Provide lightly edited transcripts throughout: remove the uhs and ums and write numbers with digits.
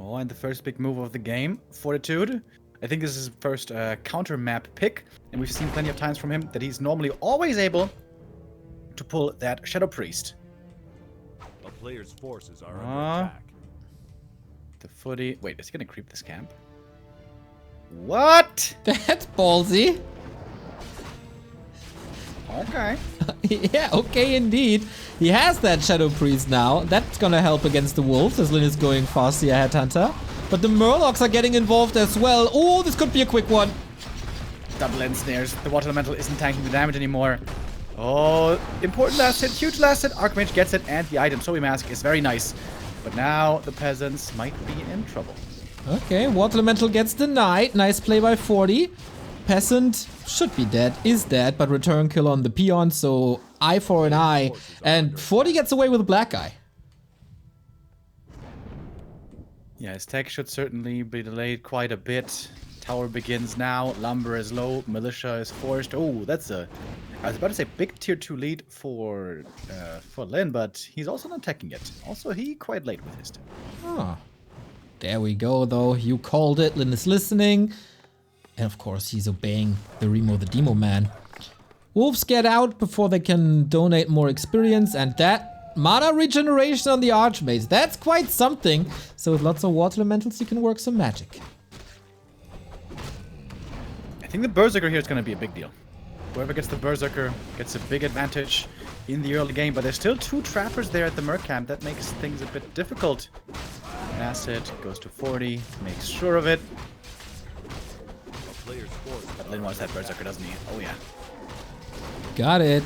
Oh, and the first big move of the game, Fortitude. I think this is his first counter map pick, and we've seen plenty of times from him that he's normally always able to pull that Shadow Priest. A player's forces are under attack. The footy. Wait, is he gonna creep this camp? What? That's ballsy. Okay. Yeah, okay indeed. He has that Shadow Priest now. That's gonna help against the wolves as Lyn is going fast here, Headhunter. But the Murlocs are getting involved as well. Oh, this could be a quick one. Double end snares. The Water Elemental isn't tanking the damage anymore. Oh, important last hit, huge last hit. Archmage gets it, and the item Sobi Mask is very nice. But now the peasants might be in trouble. Okay, Water Elemental gets denied. Nice play by 40. Peasant should be dead, is dead, but return kill on the peon, so eye for an eye. And 40 gets away with a black eye. Yeah, his tech should certainly be delayed quite a bit. Tower begins now. Lumber is low. Militia is forced. Oh, that's a... I was about to say big tier 2 lead for Lyn, but he's also not attacking it. Also, he quite late with his tech. Oh. There we go, though. You called it. Lyn is listening. And of course, he's obeying the Remo the Demo man. Wolves get out before they can donate more experience, and that mana regeneration on the Archmage. That's quite something. So with lots of Water Elementals, you can work some magic. I think the Berserker here is going to be a big deal. Whoever gets the Berserker gets a big advantage in the early game, but there's still 2 Trappers there at the Merc camp. That makes things a bit difficult. Acid goes to 40, makes sure of it. But Lyn wants that Berserker, doesn't he? Oh yeah. Got it.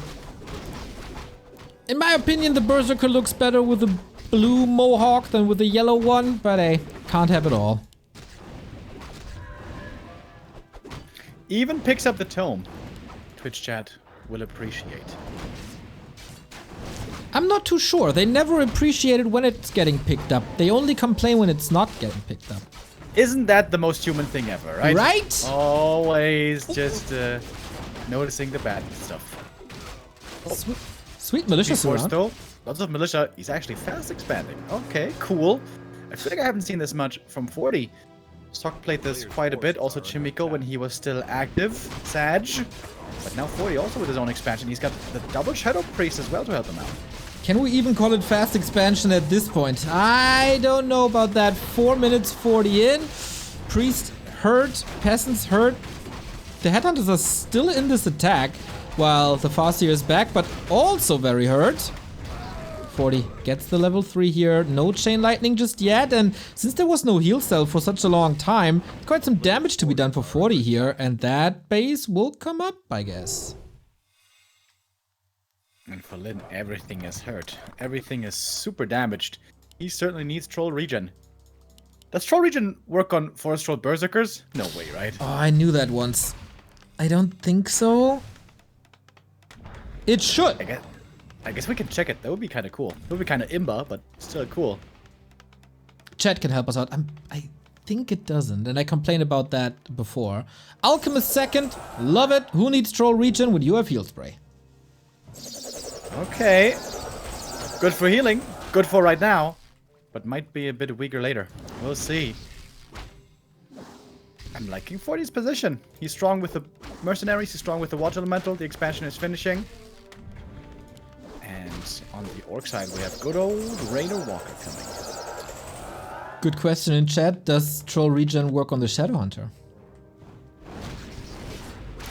In my opinion, the Berserker looks better with the blue Mohawk than with the yellow one, but hey, can't have it all. Even picks up the tome. Twitch chat will appreciate. I'm not too sure. They never appreciate it when it's getting picked up. They only complain when it's not getting picked up. Isn't that the most human thing ever, right? Right? Always just noticing the bad stuff. Sweet militia surround. Though, lots of militia. He's actually fast expanding. Okay, cool. I feel like I haven't seen this much from 40. Stock played this quite a bit. Also Chimiko when he was still active. Sag. But now 40 also with his own expansion. He's got the double Shadow Priest as well to help him out. Can we even call it fast expansion at this point? I don't know about that. 4 minutes 40 in. Priest hurt. Peasants hurt. The Headhunters are still in this attack while the Farseer is back, but also very hurt. 40 gets the level 3 here. No Chain Lightning just yet, and since there was no heal cell for such a long time, quite some damage to be done for 40 here, and that base will come up, I guess. And for Lyn, everything is hurt. Everything is super damaged. He certainly needs Troll Regen. Does Troll Regen work on Forest Troll Berserkers? No way, right? Oh, I knew that once. I don't think so. It should. I guess we can check it. That would be kind of cool. It would be kind of imba, but still cool. Chat can help us out. I think it doesn't, and I complained about that before. Alchemist second. Love it. Who needs Troll Regen when you have Heal Spray? Okay. Good for healing. Good for right now. But might be a bit weaker later. We'll see. I'm liking 40's position. He's strong with the mercenaries. He's strong with the Water Elemental. The expansion is finishing. And on the Orc side, we have good old Raider Walker coming. Good question in chat. Does Troll Regen work on the Shadowhunter?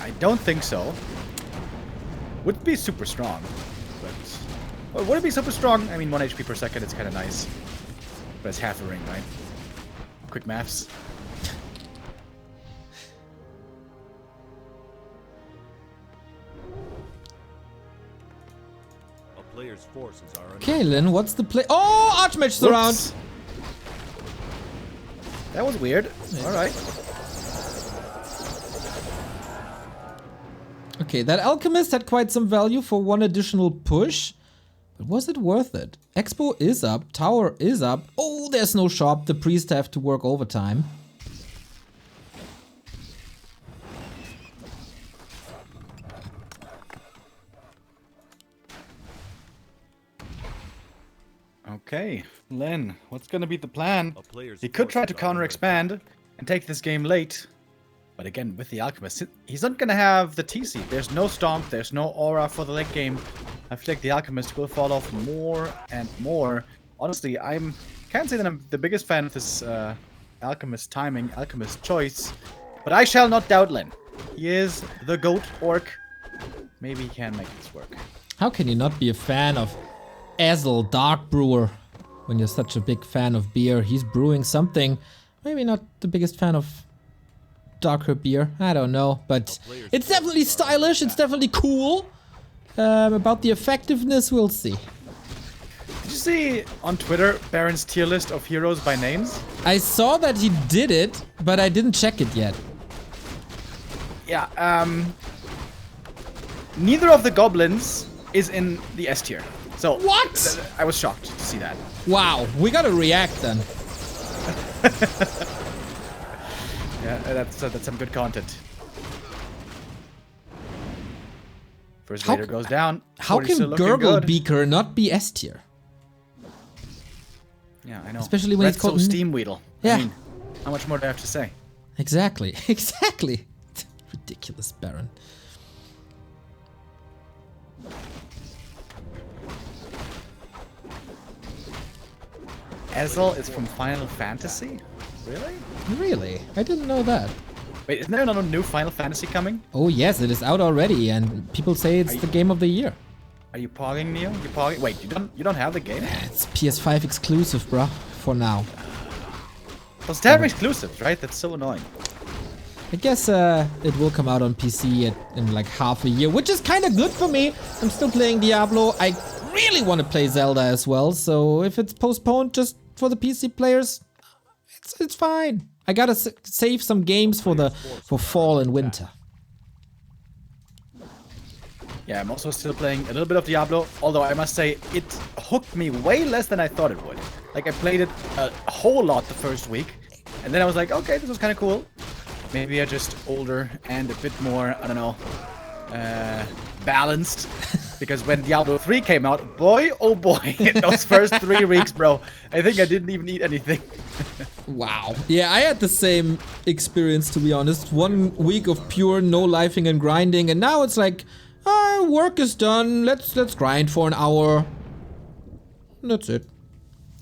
I don't think so. Would be super strong. Well, would it be super strong? I mean, 1 HP per second, it's kind of nice. But it's half a ring, right? Quick maths. A player's forces are Okay, Lyn, what's the play? Oh, Archmage surround! Oops. That was weird. Alright. Okay, that Alchemist had quite some value for 1 additional push. But was it worth it? Expo is up, Tower is up. Oh, there's no shop. The Priest have to work overtime. Okay. Len, what's gonna be the plan? A player's He could try to forces are counter under expand and take this game late. But again, with the Alchemist, he's not gonna have the TC. There's no Stomp, there's no Aura for the late game. I feel like the Alchemist will fall off more and more. Honestly, can't say that I'm the biggest fan of this Alchemist timing, Alchemist choice. But I shall not doubt Len. He is the GOAT orc. Maybe he can make this work. How can you not be a fan of Ezel Dark Brewer when you're such a big fan of beer? He's brewing something. Maybe not the biggest fan of darker beer. I don't know, but it's definitely stylish. It's definitely cool. About the effectiveness, we'll see. Did you see on Twitter Baron's tier list of heroes by names? I saw that he did it, but I didn't check it yet. Yeah, neither of the goblins is in the S tier. So What? I was shocked to see that. Wow, we gotta react then. Yeah, that's some good content. First Raider goes down. How 40 can still looking Gurgle good. Beaker not be S tier? Yeah, I know. Especially when Red it's called Soul Steam Weedle. Yeah. I mean, how much more do I have to say? Exactly, exactly. Ridiculous, Baron. Ezel is from Final Fantasy? Really? Really? I didn't know that. Wait, isn't there another new Final Fantasy coming? Oh yes, it is out already, and people say it's the game of the year. Are you pogging, Neo? You pogging? Wait, you don't have the game? It's PS5 exclusive, bruh, for now. Well, it's damn exclusive, right? That's so annoying. I guess it will come out on PC in like half a year, which is kind of good for me. I'm still playing Diablo. I really want to play Zelda as well, so if it's postponed just for the PC players, it's fine. I gotta save some games for fall and winter. Yeah, I'm also still playing a little bit of Diablo, although I must say it hooked me way less than I thought it would. Like, I played it a whole lot the first week, and then I was like, okay, this was kind of cool. Maybe I'm just older and a bit more, I don't know, balanced. Because when Diablo 3 came out, boy, oh boy, in those first 3 weeks, bro, I think I didn't even eat anything. Wow. Yeah, I had the same experience, to be honest. 1 week of pure no lifing and grinding, and now it's like, work is done. Let's grind for an hour. That's it.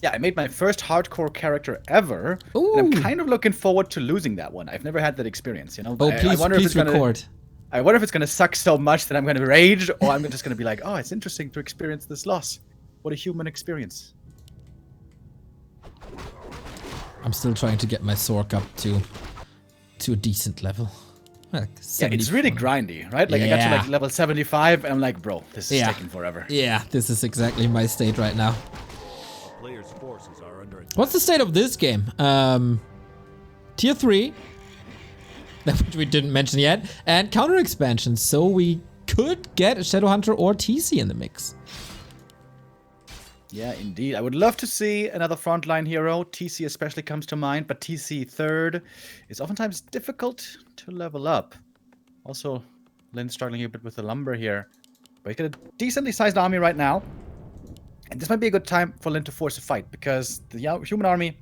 Yeah, I made my first hardcore character ever, Ooh. and I'm kind of looking forward to losing that one. I've never had that experience, you know. Oh, I wonder if please it's gonna, record. I wonder if it's gonna suck so much that I'm gonna rage, or I'm just gonna be like, oh, it's interesting to experience this loss. What a human experience. I'm still trying to get my Sork up to a decent level. Like Yeah, it's really grindy, right? Like, I got to like level 75, and I'm like, bro, this is taking forever. Yeah, this is exactly my state right now. Players' forces are under attack. What's the state of this game? Tier 3, which we didn't mention yet, and counter expansion, so we could get a Shadowhunter or TC in the mix. Yeah, indeed. I would love to see another frontline hero. TC especially comes to mind, but TC third is oftentimes difficult to level up. Also, Lynn's struggling a bit with the lumber here. But he's got a decently sized army right now. And this might be a good time for Lynn to force a fight, because the human army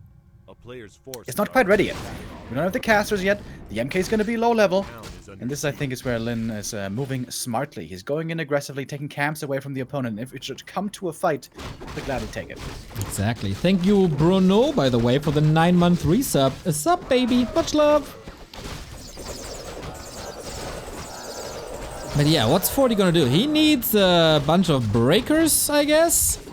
A player's forces is not are quite under ready yet. attack. We don't have the casters yet. The MK is going to be low level. Town is under And this, I think, is where Lynn is moving smartly. He's going in aggressively, taking camps away from the opponent. If it should come to a fight, he'll gladly take it. Exactly. Thank you, Bruno, by the way, for the 9-month resub. A sub, baby. Much love. But yeah, what's 40 gonna do? He needs a bunch of breakers, I guess.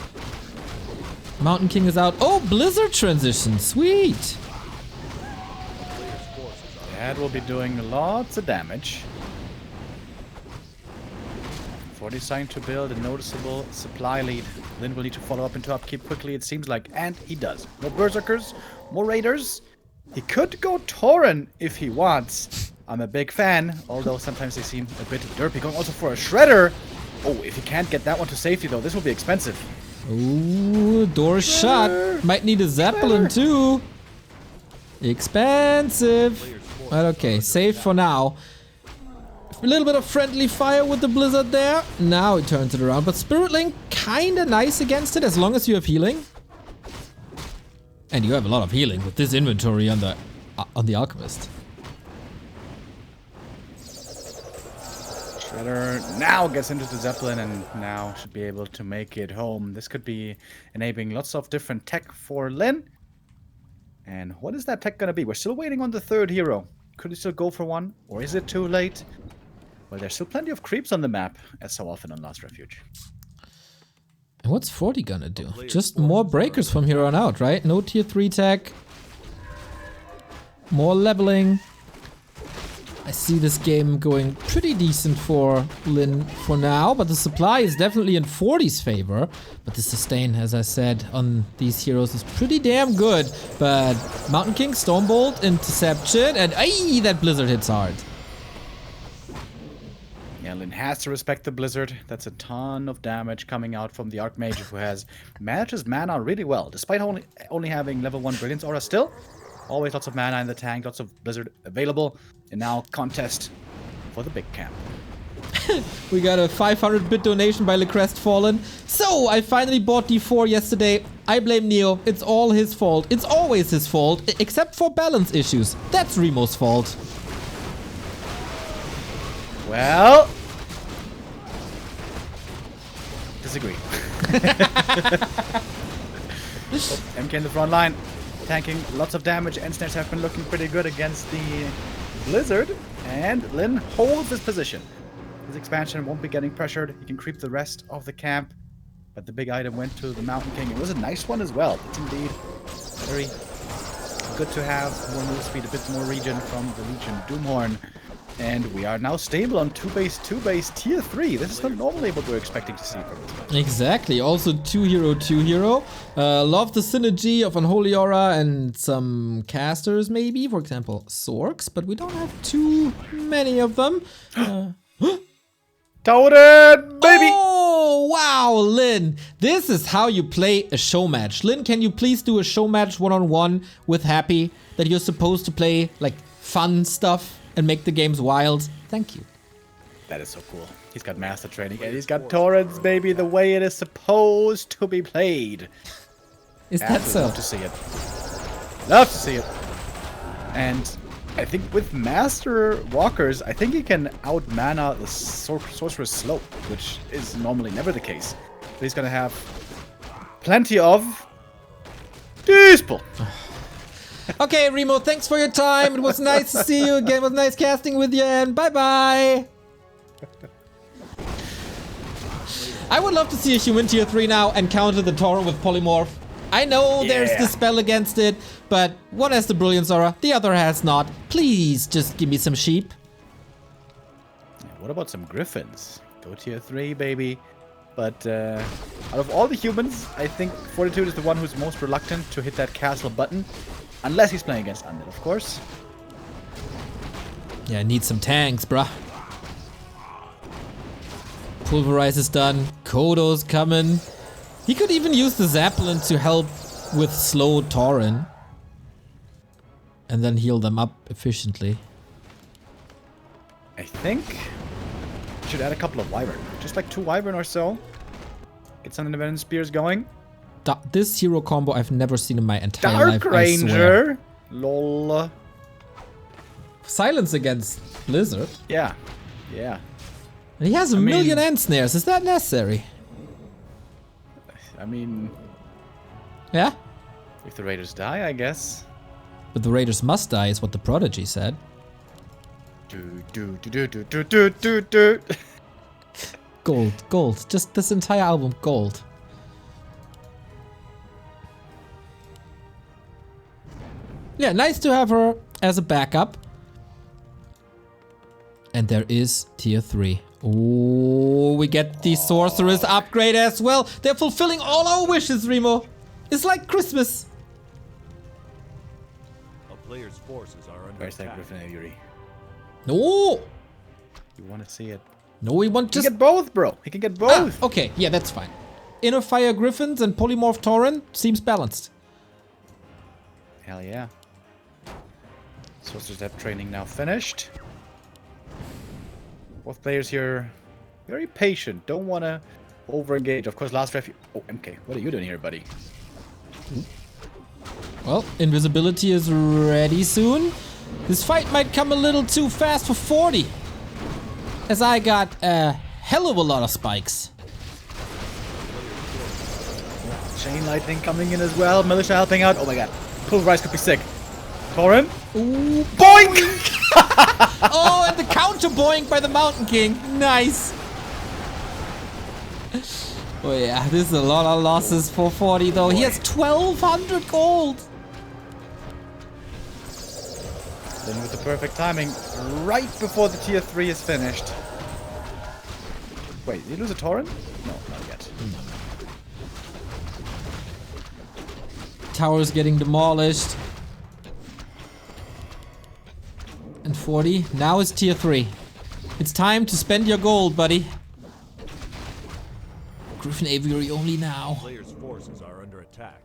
Mountain King is out. Oh, Blizzard transition. Sweet. That will be doing lots of damage. 40 starting to build a noticeable supply lead. Lynn will need to follow up into upkeep quickly, it seems like, and he does. More Berserkers, more Raiders. He could go Tauren if he wants. I'm a big fan, although sometimes they seem a bit derpy. Going also for a Shredder. Oh, if he can't get that one to safety, though, this will be expensive. Ooh, door shut. Might need a Zeppelin too. Expensive. But okay, safe for now. A little bit of friendly fire with the Blizzard there. Now he turns it around. But Spirit Link, kinda nice against it as long as you have healing. And you have a lot of healing with this inventory on the Alchemist. Shredder now gets into the Zeppelin and now should be able to make it home. This could be enabling lots of different tech for Lin. And what is that tech going to be? We're still waiting on the third hero. Could he still go for one? Or is it too late? Well, there's still plenty of creeps on the map, as so often on Last Refuge. And what's 40 gonna do? Just more breakers from here on out, right? No tier 3 tech. More leveling. I see this game going pretty decent for Lin for now, but the supply is definitely in 40's favor. But the sustain, as I said, on these heroes is pretty damn good. But Mountain King, Stormbolt, Interception, and aye, that Blizzard hits hard. Yeah, Lin has to respect the Blizzard. That's a ton of damage coming out from the Archmage, who manages mana really well. Despite only having level 1 Brilliance Aura still, always lots of mana in the tank, lots of Blizzard available. And now contest for the big camp. We got a 500-bit donation by LeCrest Fallen. So, I finally bought D4 yesterday. I blame Neo. It's all his fault. It's always his fault, except for balance issues. That's Remo's fault. Well, disagree. MK in the front line, tanking lots of damage. End snares have been looking pretty good against the Blizzard, and Lin holds his position. His expansion won't be getting pressured. He can creep the rest of the camp, but the big item went to the Mountain King. It was a nice one as well. It's indeed very good to have more move speed, a bit more regen from the Legion Doomhorn. And we are now stable on 2 base tier 3. This is not normally what we're expecting to see from this match. Exactly. Also 2 hero. Love the synergy of Unholy Aura and some casters maybe. For example, Sorks. But we don't have too many of them. Totem, baby! Oh, wow, Lin. This is how you play a show match. Lin, can you please do a show match one-on-one with Happy? That you're supposed to play, like, fun stuff and make the games wild. Thank you. That is so cool. He's got master training and he's got torrents, baby, the way it is supposed to be played. Is that so? Love to see it. Love to see it. And I think with master walkers, I think he can out-mana the sorcerer's slope, which is normally never the case. But he's gonna have plenty of Dispel. Okay, Remo, thanks for your time. It was nice to see you again. It was nice casting with you, and bye-bye. I would love to see a human tier 3 now and counter the Tauren with Polymorph. I know there's the spell against it, but one has the Brilliance Aura, the other has not. Please, just give me some sheep. What about some Griffins? Go tier 3, baby. But out of all the humans, I think Fortitude is the one who's most reluctant to hit that castle button. Unless he's playing against Undead, of course. Yeah, I need some tanks, bruh. Pulverize is done. Kodo's coming. He could even use the Zeppelin to help with slow Tauren. And then heal them up efficiently. I think we should add a couple of Wyvern. Just like 2 Wyvern or so. Get some Independent Spears going. This hero combo I've never seen in my entire life. Dark Ranger. Lol. Silence against Blizzard. Yeah. Yeah. And he has a million end snares. Is that necessary? I mean... Yeah? If the Raiders die, I guess. But the Raiders must die is what the Prodigy said. Gold, gold. Just this entire album, gold. Yeah, nice to have her as a backup. And there is tier 3. Oh, we get the sorceress upgrade as well. They're fulfilling all our wishes, Remo. It's like Christmas. A player's forces are under Where's that attack. Griffin and Yuri? No. You want to see it? No, we want He just... can get both, bro. He can get both. Okay, yeah, that's fine. Inner Fire Griffins and Polymorph Tauren seems balanced. Hell yeah. Sorcerer's Depth training now finished. Both players here very patient. Don't want to over-engage. Of course, last ref... Oh, MK. What are you doing here, buddy? Well, invisibility is ready soon. This fight might come a little too fast for 40. As I got a hell of a lot of spikes. Chain lightning coming in as well. Militia helping out. Oh my god. Pulverize could be sick. Torin. Ooh, Boink! oh, and the counter boink by the Mountain King. Nice. Oh yeah, this is a lot of losses for 40 though. He has 1,200 gold. Then with the perfect timing, right before the tier 3 is finished. Wait, did he lose a Torin? No, not yet. Tower's getting demolished. And 40. Now it's tier 3. It's time to spend your gold, buddy. Griffin Aviary only now. Players' forces are under attack.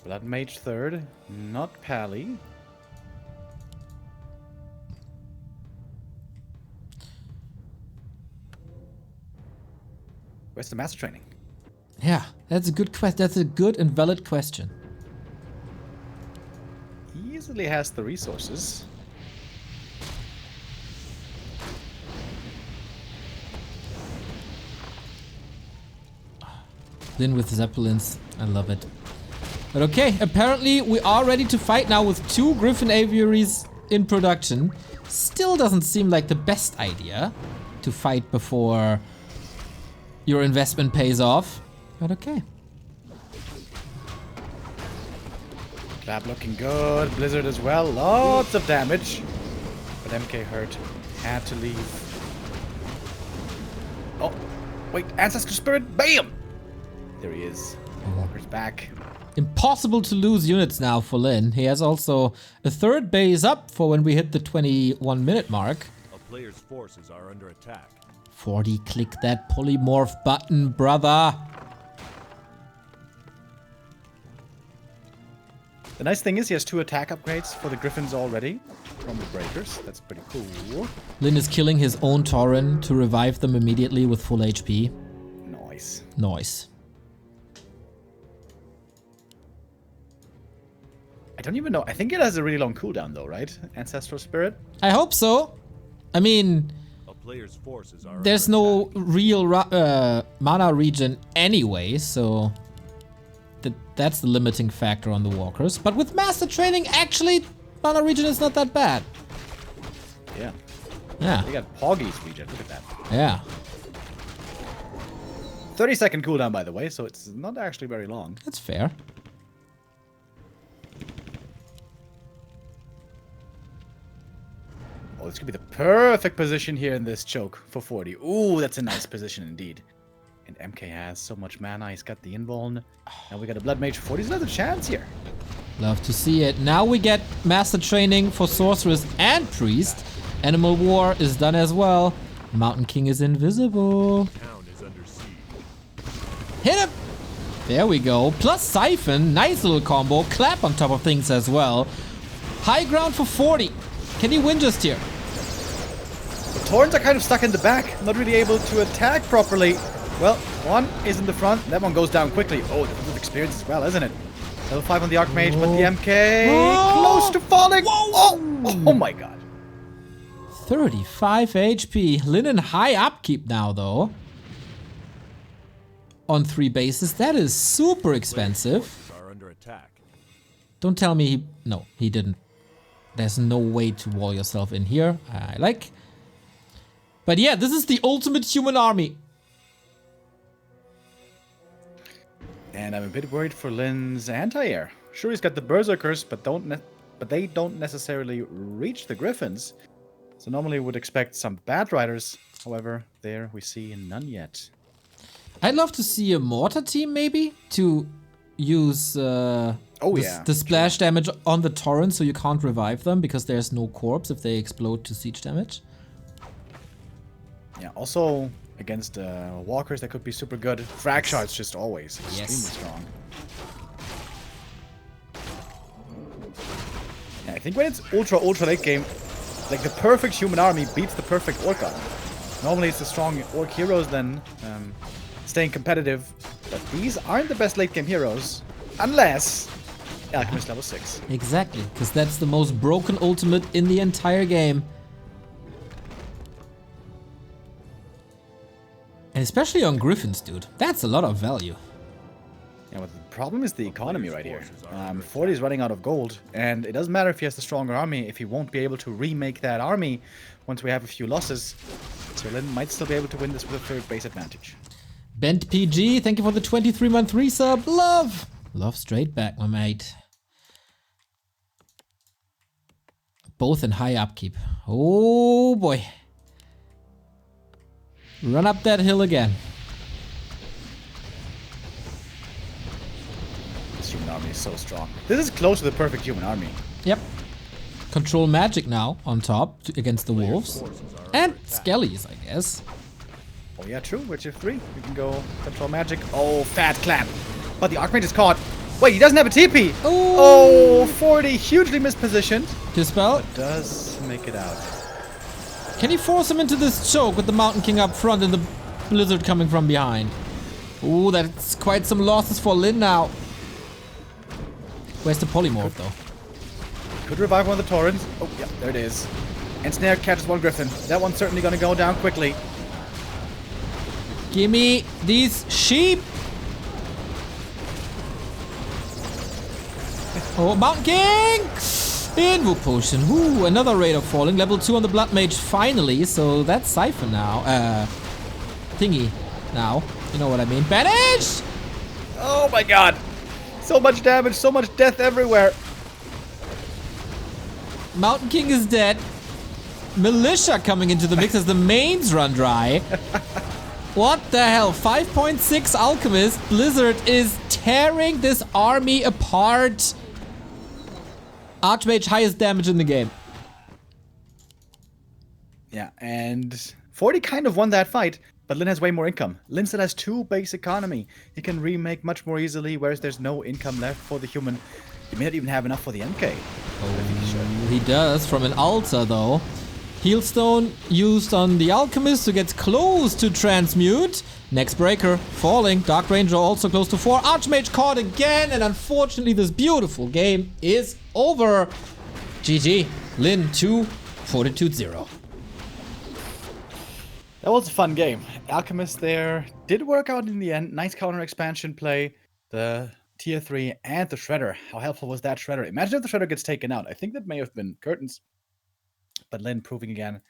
Blood Mage 3rd, not Pally. Where's the master training? Yeah, that's a good question. That's a good and valid question. He easily has the resources. Lynn with Zeppelins. I love it. But okay, apparently we are ready to fight now with 2 Griffin Aviaries in production. Still doesn't seem like the best idea to fight before your investment pays off. But okay. Clap looking good. Blizzard as well. Lots of damage. But MK hurt. Had to leave. Oh, wait. Ancestor Spirit. Bam! There he is. Walker's back. Impossible to lose units now for Lin. He has also a 3rd base up for when we hit the 21-minute mark. A player's forces are under attack. 40, click that polymorph button, brother. The nice thing is he has 2 attack upgrades for the Griffins already from the Breakers. That's pretty cool. Lin is killing his own Tauren to revive them immediately with full HP. Nice. Nice. I don't even know. I think it has a really long cooldown though, right? Ancestral Spirit? I hope so. I mean, A player's forces are there's under no attack. real mana regen anyway, so that's the limiting factor on the walkers. But with master training, actually, mana regen is not that bad. Yeah. Yeah, They got Poggy's regen. Look at that. yeah. 30-second cooldown, by the way, so it's not actually very long. That's fair. Oh, this could be the perfect position here in this choke for 40. Ooh, that's a nice position indeed. And MK has so much mana. He's got the invuln. Now we got a Blood Mage for 40. He's another chance here. Love to see it. Now we get master training for sorceress and priest. Animal war is done as well. Mountain King is invisible. Town is under siege. Hit him! There we go. Plus Siphon. Nice little combo. Clap on top of things as well. High ground for 40. Can he win just here? The Torrents are kind of stuck in the back. Not really able to attack properly. Well, one is in the front. That one goes down quickly. Oh, that's with experience as well, isn't it? Level 5 on the Archmage, but the MK Whoa. close to falling. Whoa. Oh my god. 35 HP. Linen high upkeep now, though. On 3 bases. That is super expensive. Forces are under attack. Don't tell me he... No, he didn't. There's no way to wall yourself in here. I like. But yeah, this is the ultimate human army. And I'm a bit worried for Lin's anti-air. Sure, he's got the Berserkers, but they don't necessarily reach the Griffins. So normally would expect some Bat Riders. However, there we see none yet. I'd love to see a mortar team maybe to use the splash damage on the torrent so you can't revive them because there's no corpse if they explode to siege damage. Yeah, also against walkers that could be super good. Frag Shards just always extremely strong. Yeah, I think when it's ultra late game, like the perfect human army beats the perfect orc army. Normally it's the strong orc heroes then staying competitive, but these aren't the best late game heroes unless Alchemist level 6. Exactly, because that's the most broken ultimate in the entire game. And especially on Griffins, dude. That's a lot of value. Yeah, but the problem is the economy right here. 40 is running out of gold, and it doesn't matter if he has the stronger army, if he won't be able to remake that army once we have a few losses. So Lin might still be able to win this with a third base advantage. Bent PG, thank you for the 23-month resub. Love! Love straight back, my mate. Both in high upkeep. Oh boy. Run up that hill again. This human army is so strong. This is close to the perfect human army. Yep. Control magic now on top against the wolves. And skellies, I guess. Oh yeah, true. Witcher 3. We can go control magic. Oh, fat clap. But the Archmage is caught. Wait, he doesn't have a TP. Oh, 40. Hugely mispositioned. Dispel. But does make it out. Can you force him into this choke with the Mountain King up front and the Blizzard coming from behind? Ooh, that's quite some losses for Lin now. Where's the polymorph though? Could revive one of the Torrents. Oh, yeah, there it is. And Snare catches one Griffin. That one's certainly going to go down quickly. Gimme these sheep! Oh, Mountain King! Invo Potion. Ooh, another Raider falling. Level 2 on the Blood Mage finally. So that's Siphon now. Thingy now. You know what I mean. Banished! Oh my god. So much damage, so much death everywhere. Mountain King is dead. Militia coming into the mix as the mains run dry. What the hell? 5.6 Alchemist. Blizzard is tearing this army apart. Archmage highest damage in the game. Yeah, and 40 kind of won that fight, but Lin has way more income. Lin still has 2 base economy. He can remake much more easily, whereas there's no income left for the human. He may not even have enough for the MK. Oh, he does from an altar though. Healstone used on the Alchemist who gets close to transmute. Next breaker falling. Dark Ranger also close to 4. Archmage caught again, and unfortunately this beautiful game is over. GG. Lin 2, Fortitude 0. That was a fun game. Alchemist there did work out in the end. Nice counter expansion play. The tier 3 and the Shredder. How helpful was that Shredder? Imagine if the Shredder gets taken out. I think that may have been curtains. But Lin proving again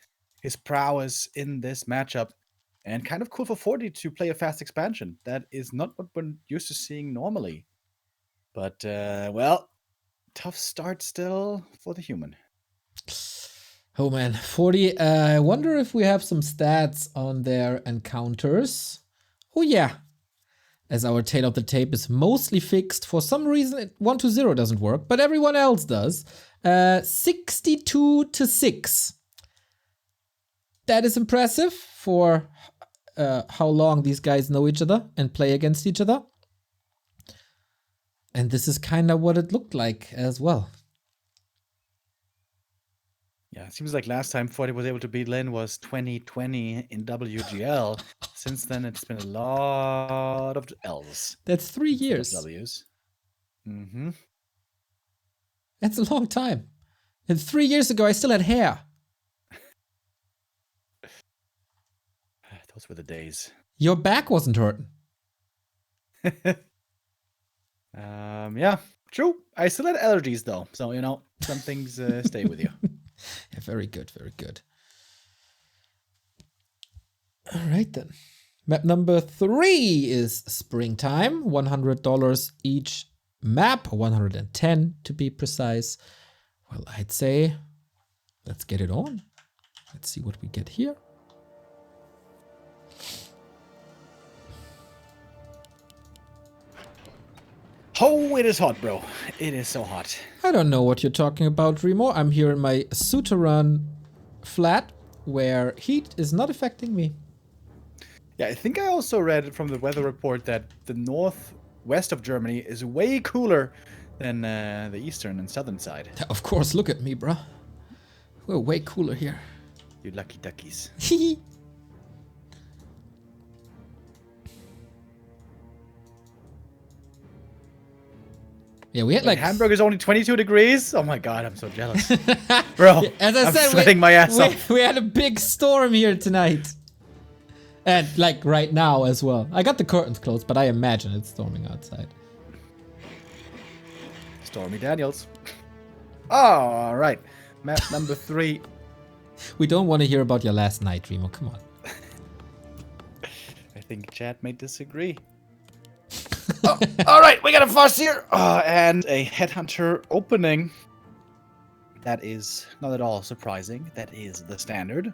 his prowess in this matchup. And kind of cool for 40 to play a fast expansion. That is not what we're used to seeing normally. But, well, tough start still for the human. Oh man, 40. I wonder if we have some stats on their encounters. Oh yeah. As our tail of the tape is mostly fixed. For some reason, 1-0 doesn't work, but everyone else does. 62-6. That is impressive for how long these guys know each other and play against each other. And this is kind of what it looked like as well. Yeah, it seems like last time 40 was able to beat Lin was 2020 in WGL. Since then, it's been a lot of L's. That's 3 years. W's. Mm-hmm. That's a long time. And 3 years ago, I still had hair. Those were the days. Your back wasn't hurting. Yeah, true. I still had allergies though, so you know, some things stay with you. Yeah, very good, very good. All right then. Map number 3 is Springtime. $100 each map, 110 to be precise. Well, I'd say let's get it on. Let's see what we get here. Oh, it is hot, bro. It is so hot. I don't know what you're talking about, Remo. I'm here in my Souterrain flat where heat is not affecting me. Yeah, I think I also read from the weather report that the northwest of Germany is way cooler than the eastern and southern side. Of course, look at me, bruh. We're way cooler here. You lucky duckies. Yeah, we had like Hamburg is only 22 degrees. Oh my god, I'm so jealous. Bro, as I I'm said, sweating my ass off. we had a big storm here tonight. And like right now as well. I got the curtains closed, but I imagine it's storming outside. Stormy Daniels. All right. Map number 3. We don't want to hear about your last night, Remo. Come on. I think chat may disagree. Oh, all right, we got a Foss here. And a Headhunter opening. That is not at all surprising. That is the standard.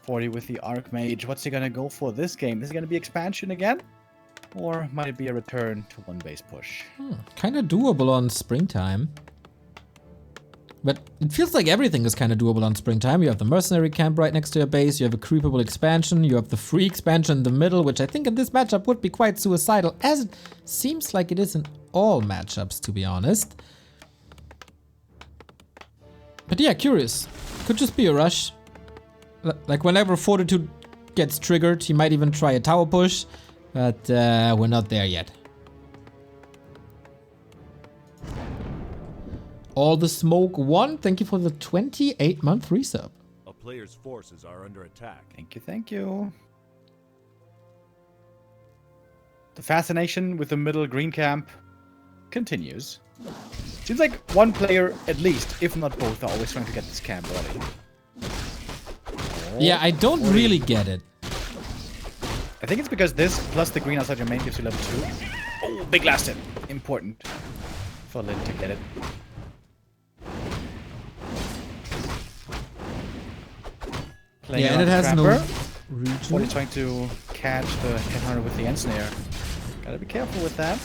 40 with the Archmage. What's he going to go for this game? Is it going to be expansion again? Or might it be a return to one base push? Kind of doable on springtime. But it feels like everything is kind of doable on springtime. You have the mercenary camp right next to your base. You have a creepable expansion. You have the free expansion in the middle, which I think in this matchup would be quite suicidal, as it seems like it is in all matchups, to be honest. But yeah, curious. Could just be a rush. Like whenever Fortitude gets triggered, he might even try a tower push. But we're not there yet. All the Smoke 1, thank you for the 28-month resub. A player's forces are under attack. Thank you, thank you. The fascination with the middle green camp continues. Seems like one player, at least, if not both, are always trying to get this camp early. Yeah, I don't really get it. I think it's because this, plus the green outside your main, gives you level 2. Oh, big last hit. Important for Lin to get it. Playing Yeah, and it has Trapper. no region. 40 trying to catch the Headhunter with the Ensnare. Gotta be careful with that.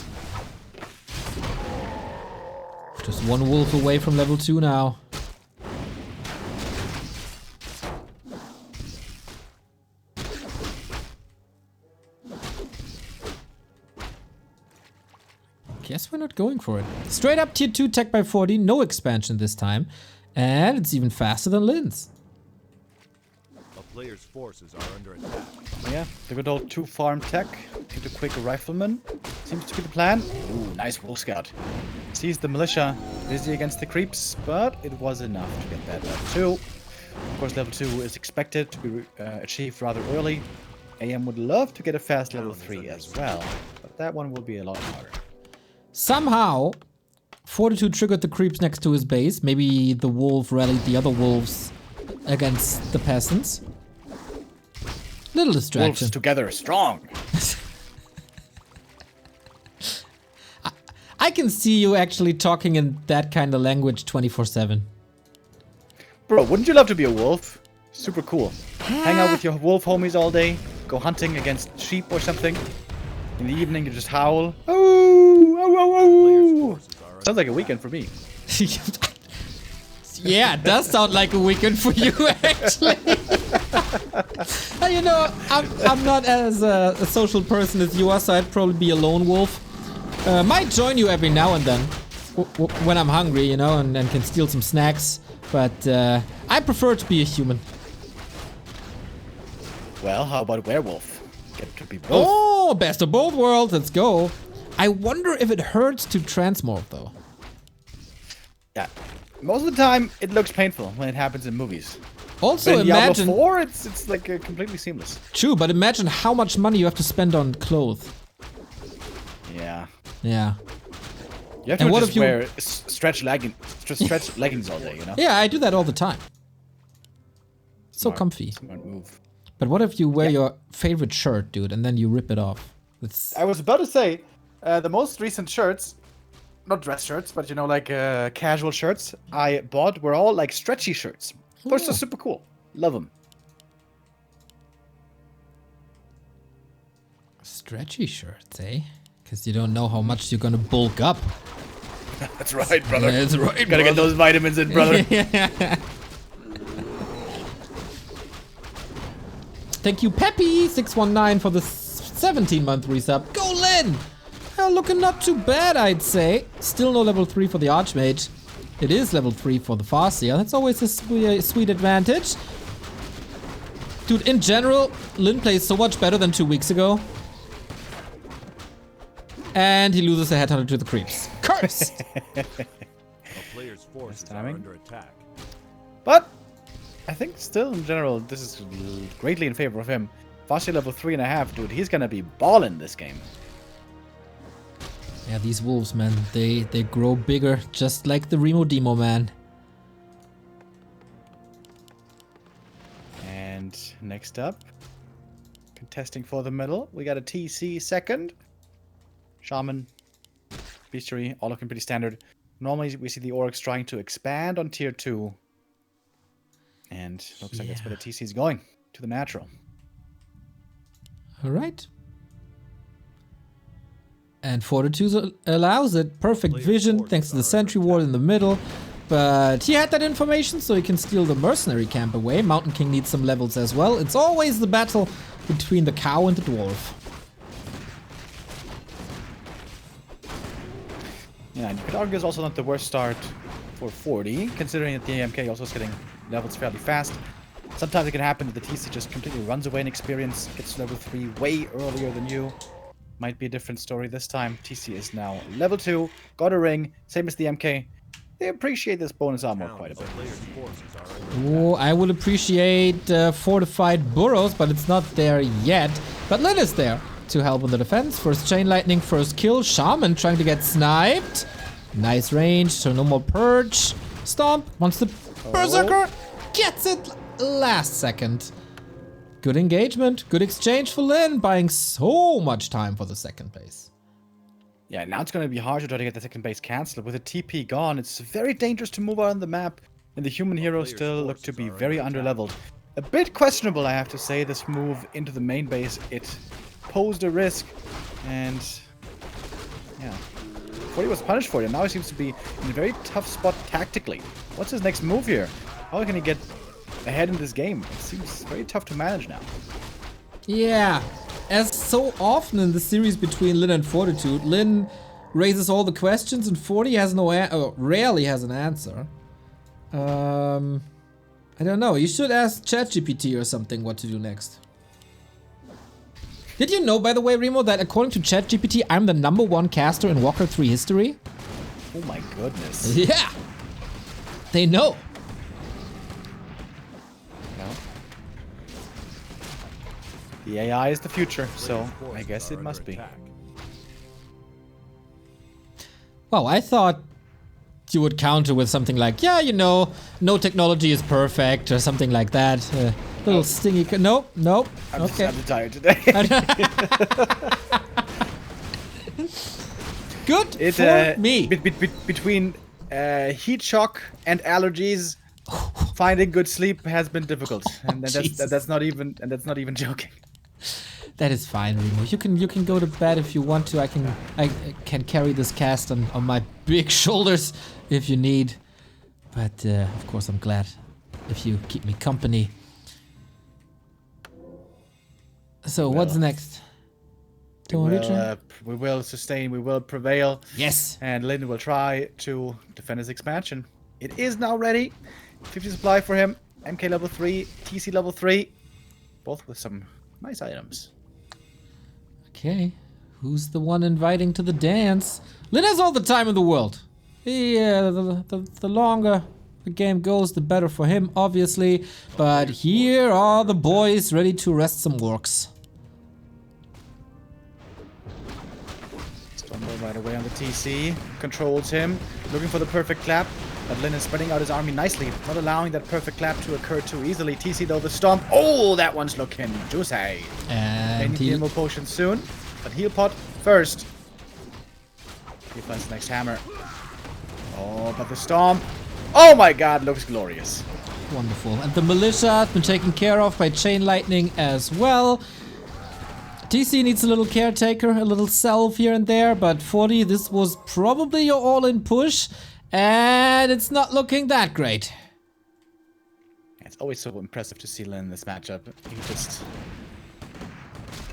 Just one wolf away from level 2 now. Guess we're not going for it. Straight up tier 2 tech by 40, no expansion this time. And it's even faster than Lin's. A player's forces are under attack. Yeah, the good old 2 farm tech. Get a quick rifleman. Seems to be the plan. Ooh, nice wolf scout. Sees the militia busy against the creeps, but it was enough to get that level 2. Of course, level 2 is expected to be achieved rather early. AM would love to get a fast level 3 as well, but that one will be a lot harder. Somehow, Fortitude triggered the creeps next to his base. Maybe the wolf rallied the other wolves against the peasants. Little distraction. Wolves together, strong. I can see you actually talking in that kind of language 24/7. Bro, wouldn't you love to be a wolf? Super cool. Hang out with your wolf homies all day. Go hunting against sheep or something. In the evening, you just howl. Oh, oh, oh, oh. Sounds like a weekend for me. Yeah, it does sound like a weekend for you, actually. You know, I'm not as a social person as you are, so I'd probably be a lone wolf. Might join you every now and then when I'm hungry, you know, and can steal some snacks. But I prefer to be a human. Well, how about werewolf? Get to be both. Oh, best of both worlds. Let's go. I wonder if it hurts to transmorph, though. Yeah. Most of the time, it looks painful when it happens in movies. Also, But in Diablo imagine... 4, it's like completely seamless. True, but imagine how much money you have to spend on clothes. Yeah. Yeah. You have And to what just if you- wear stretch leggings all day, you know? Yeah, I do that all the time. So Smart. comfy. Smart move. But what if you wear your favorite shirt, dude, and then you rip it off? It's... I was about to say, the most recent shirts, not dress shirts, but you know, like casual shirts I bought were all like stretchy shirts. Those are super cool. Love them. Stretchy shirts, eh? Because you don't know how much you're gonna bulk up. That's right, brother. That's right, Gotta get those vitamins in, brother. Thank you, Peppy619, for the 17-month resub. Go, Lin! Looking not too bad, I'd say. Still no level 3 for the Archmage. It is level 3 for the Farseer. That's always a sweet advantage. Dude, in general, Lin plays so much better than 2 weeks ago. And he loses a headhunter to the creeps. Cursed! A player's forces are timing. under attack. But I think still in general, this is greatly in favor of him. Foster level 3.5, dude. He's gonna be balling this game. Yeah, these wolves, man, they grow bigger, just like the Remo demo, man. And next up, contesting for the medal, we got a TC second. Shaman, Beastery, all looking pretty standard. Normally we see the Orcs trying to expand on tier 2. And looks like that's where the TC is going, to the natural. Alright. And Fortitude allows it. Perfect vision, thanks to the sentry ward in the middle. But he had that information, so he can steal the mercenary camp away. Mountain King needs some levels as well. It's always the battle between the cow and the dwarf. Yeah, and you could argue it's also not the worst start for 40, considering that the AMK also is getting levels fairly fast. Sometimes it can happen that the TC just completely runs away in experience, gets to level 3 way earlier than you. Might be a different story this time. TC is now level 2, got a ring, same as the MK. They appreciate this bonus armor quite a bit. Oh, I would appreciate fortified burrows, but it's not there yet. But Lyn is there to help on the defense. First chain lightning, first kill. Shaman trying to get sniped. Nice range, so no more purge. Stomp, wants the berserker. Gets it last second. Good engagement, good exchange for Lyn, buying so much time for the second base. Yeah, now it's going to be hard to try to get the second base cancelled. With the TP gone, it's very dangerous to move around the map. And the human heroes still look to be very underleveled. A bit questionable, I have to say, this move into the main base. It posed a risk. And yeah, 40 was punished for it. And now he seems to be in a very tough spot tactically. What's his next move here? How can he get ahead in this game? It seems very tough to manage now. Yeah, as so often in the series between Lyn and Fortitude, Lyn raises all the questions and 40 has rarely has an answer. I don't know, you should ask ChatGPT or something what to do next. Did you know, by the way, Remo, that according to ChatGPT, I'm the #1 caster in Warcraft 3 history? Oh my goodness. Yeah! They know. The AI is the future, so I guess it must be. Well, I thought you would counter with something like, yeah, you know, no technology is perfect, or something like that. Little stingy... Nope, nope. Okay. I'm tired today. Good for me. Between heat shock and allergies, finding good sleep has been difficult, and that's not even joking. That is fine, Remo. You can go to bed if you want to. I can carry this cast on my big shoulders if you need. But of course, I'm glad if you keep me company. So what's next? We will sustain. We will prevail. Yes. And Lyn will try to defend his expansion. It is now ready. 50 supply for him. MK level 3, TC level 3, both with some nice items. Okay, who's the one inviting to the dance? Lyn has all the time in the world. Yeah, the longer the game goes, the better for him, obviously. But here are the boys ready to rest some orcs. Stumble right away on the TC, controls him, looking for the perfect clap. But Lyn is spreading out his army nicely, not allowing that perfect clap to occur too easily. TC though the stomp. Oh, that one's looking juicy. And heal potion soon, but heal pot first. He finds the next hammer. Oh, but the stomp. Oh my god, looks glorious. Wonderful. And the militia has been taken care of by chain lightning as well. TC needs a little caretaker, a little salve here and there, but 40, this was probably your all-in push. And it's not looking that great. It's always so impressive to see Lyn in this matchup. He just...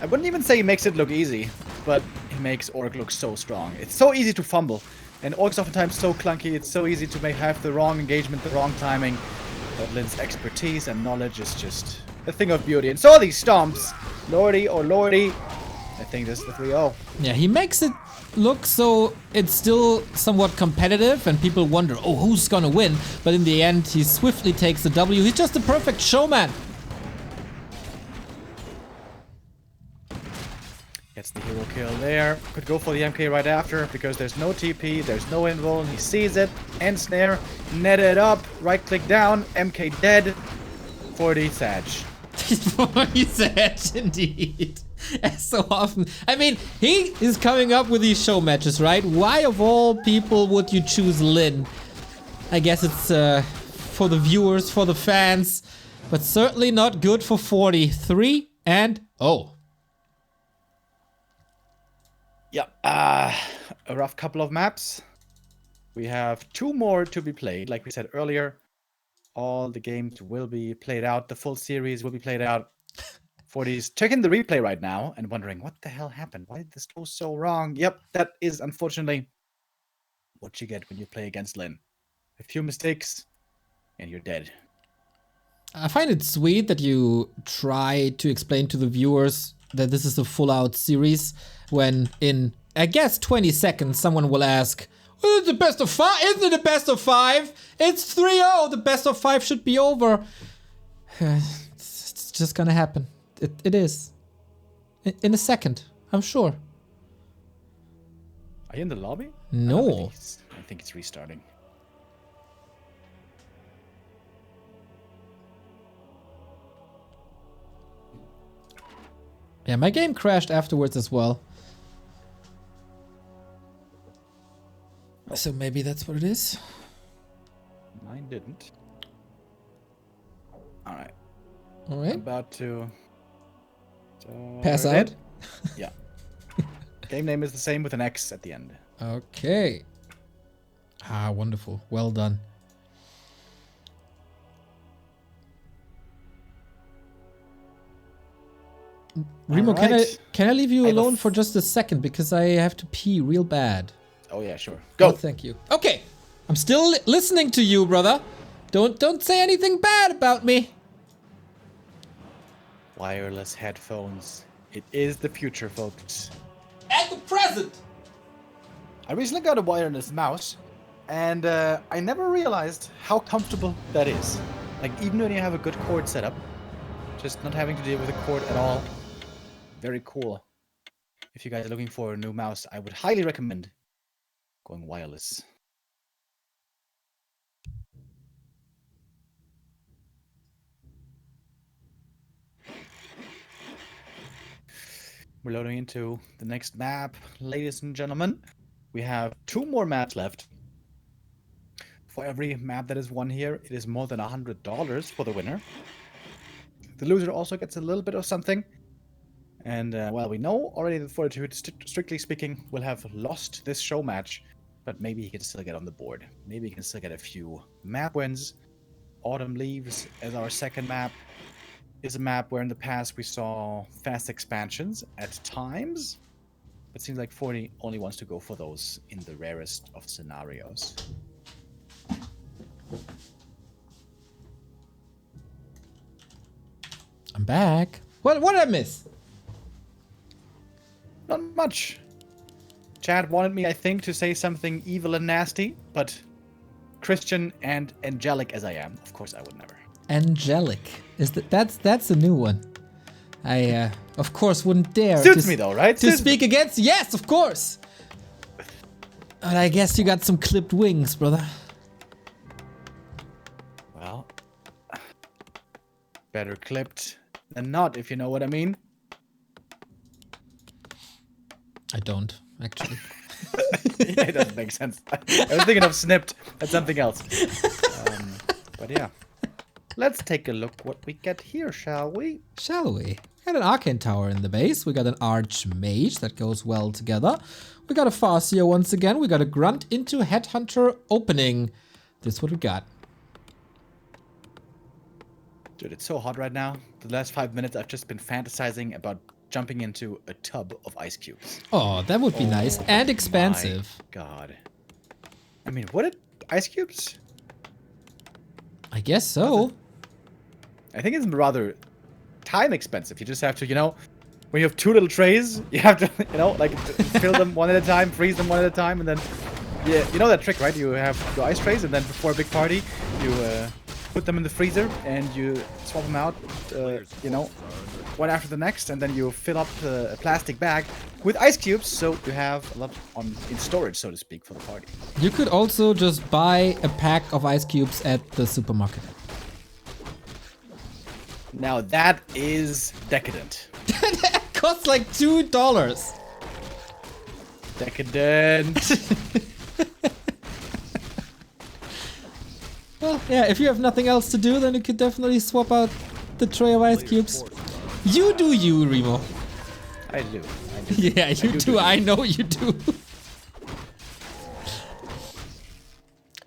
I wouldn't even say he makes it look easy, but he makes Orc look so strong. It's so easy to fumble. And Orc's oftentimes so clunky, it's so easy to have the wrong engagement, the wrong timing. But Lyn's expertise and knowledge is just a thing of beauty. And so these stomps, lordy, oh lordy. I think this is the 3-0. Yeah, he makes it look so it's still somewhat competitive and people wonder, oh, who's gonna win? But in the end, he swiftly takes the W. He's just a perfect showman. Gets the hero kill there. Could go for the MK right after because there's no TP, there's no invul. He sees it. End snare. Net it up. Right click down. MK dead. 40 Sag. 40 Sag indeed. As so often. I mean, he is coming up with these show matches, right? Why of all people would you choose Lin? I guess it's for the viewers, for the fans, but certainly not good for 43 and oh. Yeah, a rough couple of maps. We have 2 more to be played, like we said earlier. All the games will be played out. The full series will be played out. 40's checking the replay right now and wondering, what the hell happened? Why did this go so wrong? Yep, that is unfortunately what you get when you play against Lin. A few mistakes, and you're dead. I find it sweet that you try to explain to the viewers that this is a full-out series when in, I guess, 20 seconds someone will ask, is it the best of 5? Isn't it the best of 5? It's 3-0. The best of 5 should be over. It's just gonna happen. It is. In a second, I'm sure. Are you in the lobby? No. I think it's restarting. Yeah, my game crashed afterwards as well. So maybe that's what it is. Mine didn't. Alright. Alright. About to... Pass out? Yeah. Game name is the same with an X at the end. Okay. Ah, wonderful. Well done. Remo, Alright. can I leave you alone for just a second because I have to pee real bad. Oh yeah, sure. Go. Oh, thank you. Okay. I'm still listening to you, brother. Don't say anything bad about me. Wireless headphones. It is the future, folks. At the present. I recently got a wireless mouse, and I never realized how comfortable that is. Like, even when you have a good cord setup, just not having to deal with a cord at all. Very cool. If you guys are looking for a new mouse, I would highly recommend going wireless. We're loading into the next map, ladies and gentlemen. We have 2 more maps left. For every map that is won here, it is more than $100 for the winner. The loser also gets a little bit of something. And, well, we know already that Fortitude, strictly speaking, will have lost this show match. But maybe he can still get on the board. Maybe he can still get a few map wins. Autumn Leaves as our second map is a map where in the past we saw fast expansions at times. But it seems like 40 only wants to go for those in the rarest of scenarios. I'm back. What did I miss? Not much. Chad wanted me, I think, to say something evil and nasty, but Christian and angelic as I am, of course I would never. Angelic. That's a new one. I of course wouldn't dare Suits me though, right? to speak against. Yes, of course. But I guess you got some clipped wings, brother. Well, better clipped than not, if you know what I mean. I don't, actually. It doesn't make sense. I was thinking of snipped. That's something else. But yeah. Let's take a look what we get here, shall we? Shall we? We got an Arcane Tower in the base. We got an Archmage that goes well together. We got a Farseer once again. We got a Grunt into Headhunter opening. This is what we got. Dude, it's so hot right now. The last 5 minutes I've just been fantasizing about jumping into a tub of ice cubes. Oh, that would be nice. And expansive. My God. I mean, what ice cubes? I guess so. I think it's rather time expensive. You just have to, you know, when you have 2 little trays, you have to, you know, like fill them one at a time, freeze them one at a time, and then, yeah, you know that trick, right? You have your ice trays, and then before a big party, you put them in the freezer, and you swap them out, you know, one after the next, and then you fill up a plastic bag with ice cubes, so you have a lot in storage, so to speak, for the party. You could also just buy a pack of ice cubes at the supermarket. Now that is decadent. That costs like $2. Decadent. Well, yeah, if you have nothing else to do, then you could definitely swap out the tray of ice cubes. You do you, Remo. I do. Yeah, you do. I know you do.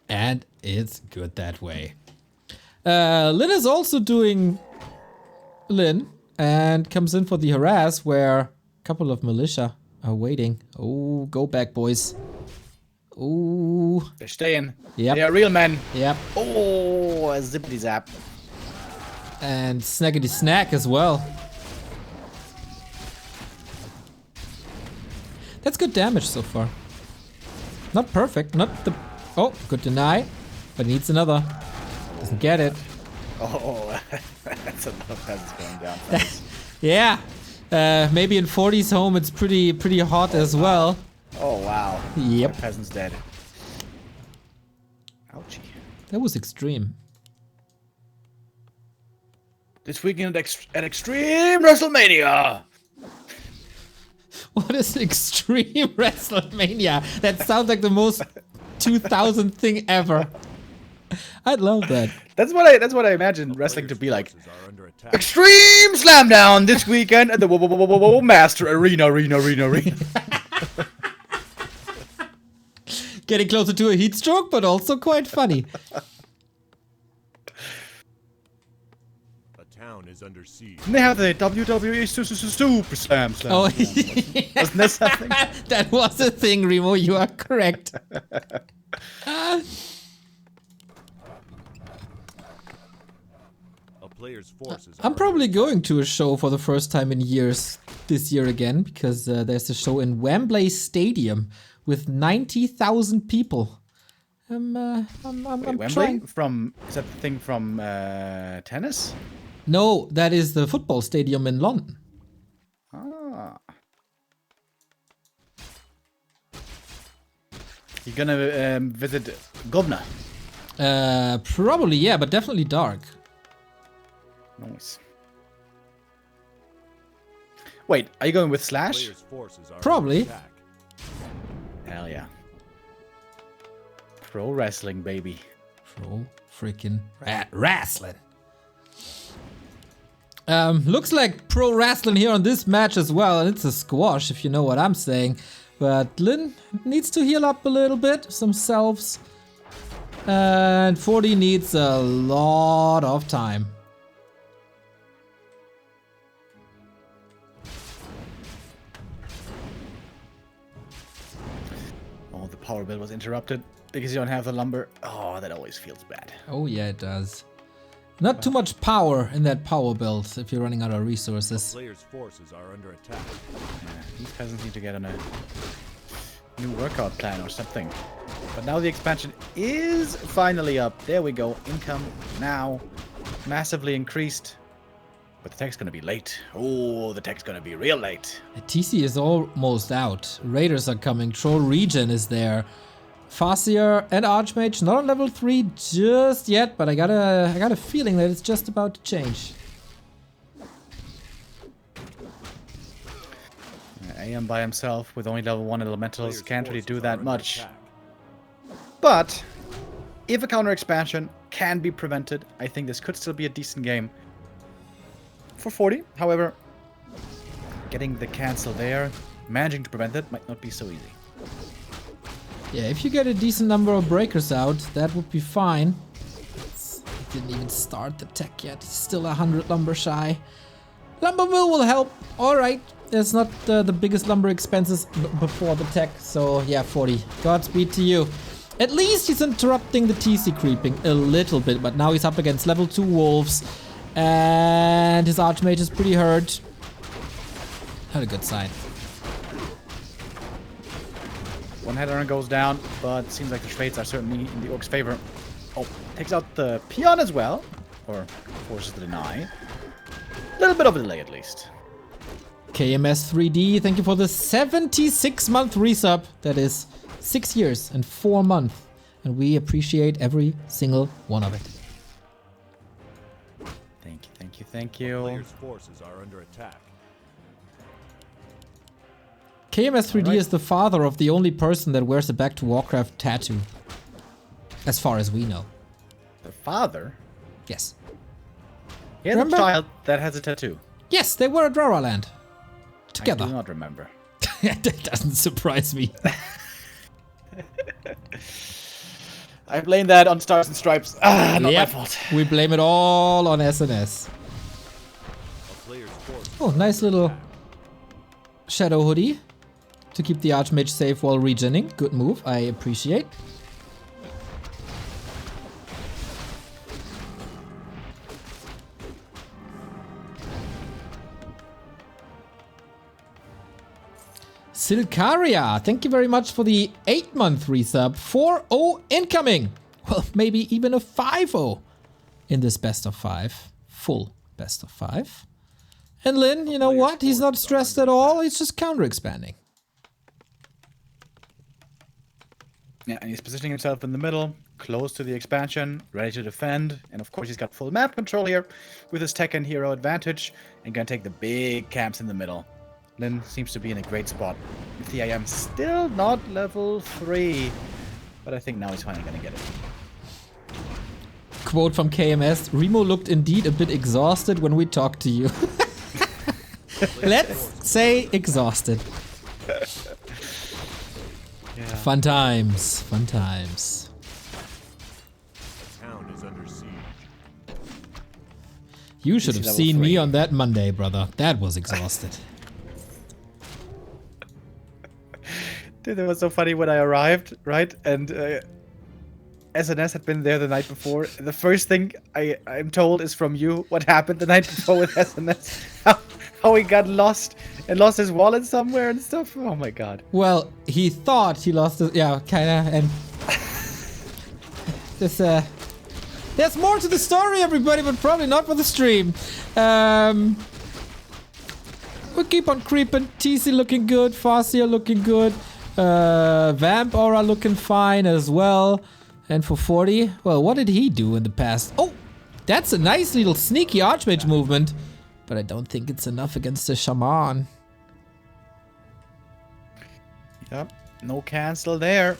And it's good that way. Lin is also doing Lin and comes in for the harass where a couple of militia are waiting. Oh, go back, boys. Oh. They're staying. Yep. They are real men. Yep. Oh, a zippity zap. And snackety snack as well. That's good damage so far. Not perfect, not the... Oh, good deny. But needs another. Doesn't get it. Oh, that's a lot of peasants going down. Yeah. Maybe in 40's home it's pretty hot as well. Oh, wow. Yep. My peasant's dead. Ouchie. That was extreme. This weekend at Extreme WrestleMania. What is Extreme WrestleMania? That sounds like the most 2000 thing ever. I'd love that. That's what I imagine wrestling to be like. Extreme Slamdown this weekend at the Master Arena. Getting closer to a heat stroke, but also quite funny. A town is under siege. And they have the WWE Super Slam. Oh, Wasn't that something? That was a thing, Remo. You are correct. Player's forces I'm probably going to a show for the first time in years this year again, because there's a show in Wembley Stadium with 90,000 people. I'm Wembley? trying. Is that the thing from tennis? No, that is the football stadium in London. Ah. You're gonna visit Governor? Probably, yeah, but definitely dark. Nice. Wait, are you going with Slash? Probably. Hell yeah. Pro wrestling, baby. Pro freaking wrestling. Looks like pro wrestling here on this match as well, and it's a squash if you know what I'm saying. But Lin needs to heal up a little bit, some selves. And 40 needs a lot of time. Oh, the power build was interrupted because you don't have the lumber. Oh, that always feels bad. Oh yeah, it does. Not too much power in that power build if you're running out of resources. Player's forces are under attack. Yeah, these peasants need to get on a new workout plan or something. But now the expansion is finally up. There we go. Income now massively increased. But the tech's gonna be late. Oh, the tech's gonna be real late. The TC is almost out. Raiders are coming. Troll Regen is there. CORSAIR and Archmage not on level 3 just yet, but I got a feeling that it's just about to change. AM by himself with only level 1 elementals can't really do that much. But if a counter expansion can be prevented, I think this could still be a decent game for 40. However, getting the cancel there, managing to prevent it might not be so easy. Yeah, if you get a decent number of breakers out, that would be fine. He didn't even start the tech yet. He's still 100 lumber shy. Lumber mill will help. All right. It's not the biggest lumber expenses before the tech. So yeah, 40. Godspeed to you. At least he's interrupting the TC creeping a little bit. But now he's up against level 2 wolves. And his Archmage is pretty hurt. Not a good sign. One header goes down, but seems like the trades are certainly in the Orc's favor. Oh, takes out the peon as well. Or forces the deny. A little bit of a delay at least. KMS 3D, thank you for the 76-month resub. That is 6 years and 4 months. And we appreciate every single one of it. Thank you, thank you, thank you. Players' forces are under attack. KMS 3D is the father of the only person that wears a Back to Warcraft tattoo. As far as we know. The father? Yes. He has a child that has a tattoo. Yes, they were at Raraland. Together. I do not remember. That doesn't surprise me. I blame that on Stars and Stripes. Ah, not my fault. We blame it all on SNS. Oh, nice little shadow hoodie to keep the Archmage safe while regening. Good move, I appreciate. Silcaria, thank you very much for the 8-month resub. 4-0 incoming. Well, maybe even a 5-0 in this best of 5. Full best of 5. And Lin, you know what? He's not stressed at all. He's just counter-expanding. Yeah, and he's positioning himself in the middle, close to the expansion, ready to defend. And of course, he's got full map control here with his tech and hero advantage. And gonna take the big camps in the middle. Lin seems to be in a great spot. With the IM still not level 3. But I think now he's finally gonna get it. Quote from KMS, Remo looked indeed a bit exhausted when we talked to you. Let's say exhausted. Yeah. Fun times, fun times. The town is under siege. You should have seen me on that Monday, brother. That was exhausted. Dude, that was so funny when I arrived, right? And SNS had been there the night before. The first thing I'm told is from you what happened the night before with SNS. How he got lost and lost his wallet somewhere and stuff. Oh my god. Well, he thought he lost his... Yeah, kinda, and... there's more to the story, everybody, but probably not for the stream. We keep on creeping. TC looking good. Farseer looking good. Vamp Aura looking fine as well. And for 40, well, what did he do in the past? Oh, that's a nice little sneaky Archmage movement. But I don't think it's enough against the Shaman. Yep, no cancel there.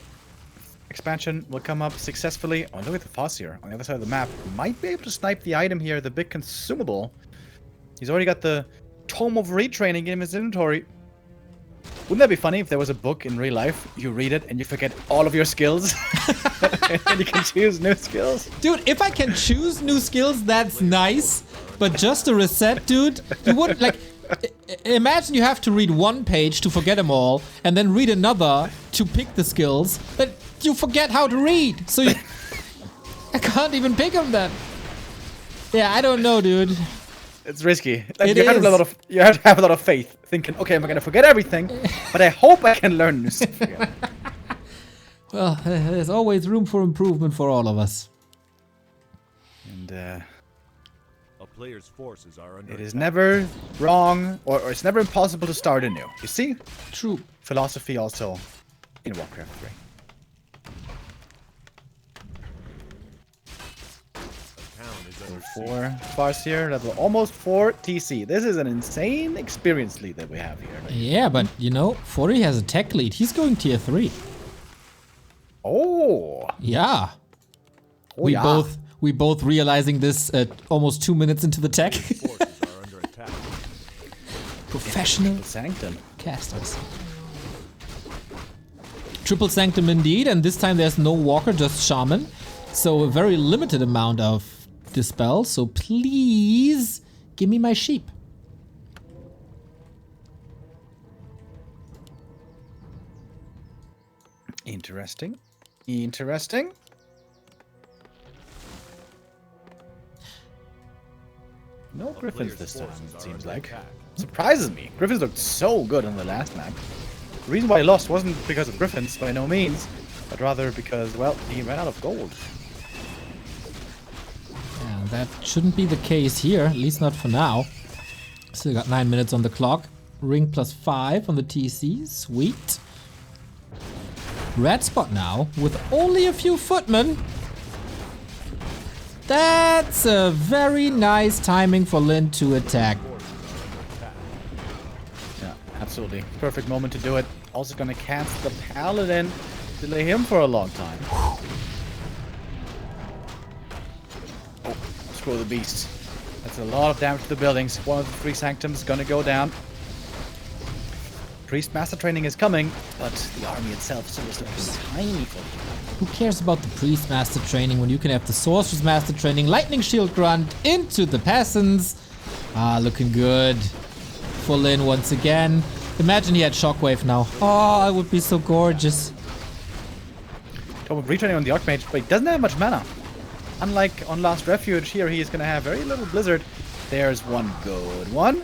Expansion will come up successfully. Oh, look at the Farseer on the other side of the map. Might be able to snipe the item here, the big consumable. He's already got the Tome of Retraining in his inventory. Wouldn't that be funny if there was a book in real life, you read it and you forget all of your skills and you can choose new skills? Dude, if I can choose new skills, that's nice. But just a reset, dude, you wouldn't like... Imagine you have to read one page to forget them all and then read another to pick the skills. But you forget how to read. So you... I can't even pick them then. Yeah, I don't know, dude. It's risky. Like, you have to have a lot of faith, thinking, okay, I'm gonna forget everything, but I hope I can learn new stuff again. Well, there's always room for improvement for all of us. And A player's forces are under it is attack. never wrong, or it's never impossible to start anew. You see? True. Philosophy also in Warcraft 3. Level 4 Farseer, level almost 4 TC. This is an insane experience lead that we have here. Yeah, but you know, 40 has a tech lead. He's going tier 3. Oh. Yeah. Oh, we both realizing this at almost 2 minutes into the tech. Forces are under attack. Professional Sanctum. casters. Triple Sanctum indeed, and this time there's no Walker, just Shaman. So a very limited amount of dispel, so please give me my sheep. Interesting. Interesting. No Griffins this time, forces it are seems under like. attack. Surprises me. Griffins looked so good on the last map. The reason why he lost wasn't because of Griffins, by no means, but rather because, well, he ran out of gold. And that shouldn't be the case here, at least not for now. Still got 9 minutes on the clock. Ring +5 on the TC, sweet. Red spot now, with only a few footmen. That's a very nice timing for Lin to attack. Yeah, absolutely. Perfect moment to do it. Also gonna cast the Paladin, delay him for a long time. Oh, screw the beast. That's a lot of damage to the buildings. One of the 3 sanctums gonna go down. Priest Master Training is coming, but the army itself still is looking tiny for you. Who cares about the Priest Master Training when you can have the Sorceress Master Training, Lightning Shield Grunt into the Peasants. Ah, looking good. Full in once again. Imagine he had Shockwave now. Oh, it would be so gorgeous. Top of retraining on the Archmage, but he doesn't have much mana. Unlike on Last Refuge, here he is going to have very little Blizzard. There's one good one.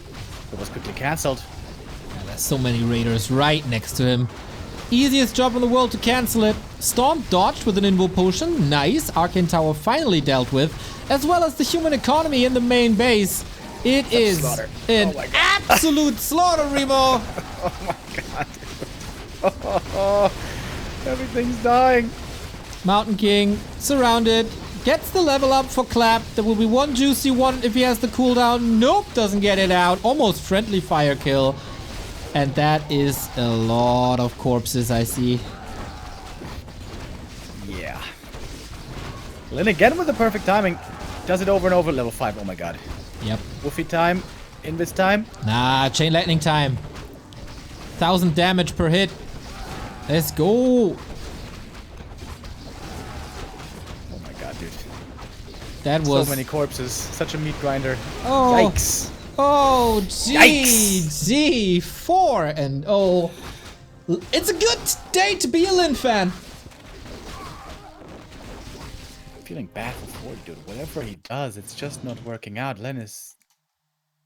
It was quickly cancelled. Yeah, there's so many Raiders right next to him. Easiest job in the world to cancel it. Storm dodged with an Invo Potion. Nice. Arcane Tower finally dealt with. As well as the human economy in the main base. It is an absolute slaughter, Remo. Oh my god. Everything's dying. Mountain King surrounded. Gets the level up for Clap. There will be one juicy one if he has the cooldown. Nope, doesn't get it out. Almost friendly fire kill. And that is a lot of corpses, I see. Yeah. Lin again with the perfect timing. Does it over and over. Level 5. Oh my god. Yep. Woofy time. Invis time. Nah, Chain Lightning time. 1000 damage per hit. Let's go. Oh my god, dude. That was... So many corpses. Such a meat grinder. Oh. Yikes. Oh, Yikes. GG. 4 and oh. It's a good day to be a Lin fan. I'm feeling bad for Fortitude. Whatever he does, it's just not working out. Lin is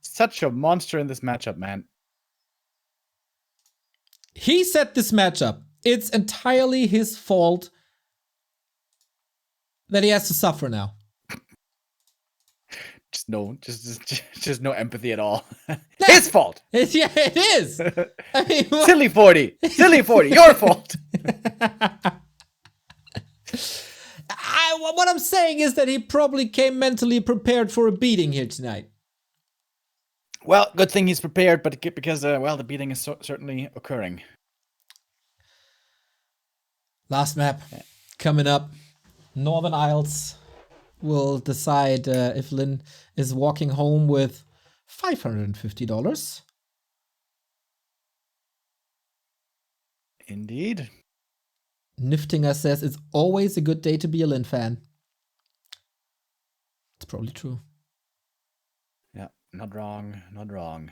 such a monster in this matchup, man. He set this matchup. It's entirely his fault that he has to suffer now. Just no empathy at all. His fault. Yeah, it is. I mean, Silly 40. Silly 40. Your fault. What I'm saying is that he probably came mentally prepared for a beating here tonight. Well, good thing he's prepared, but because well, the beating is certainly occurring. Last map coming up. Northern Isles will decide if Lin is walking home with $550. Indeed. Niftinger says it's always a good day to be a Lin fan. It's probably true. Yeah, not wrong, not wrong.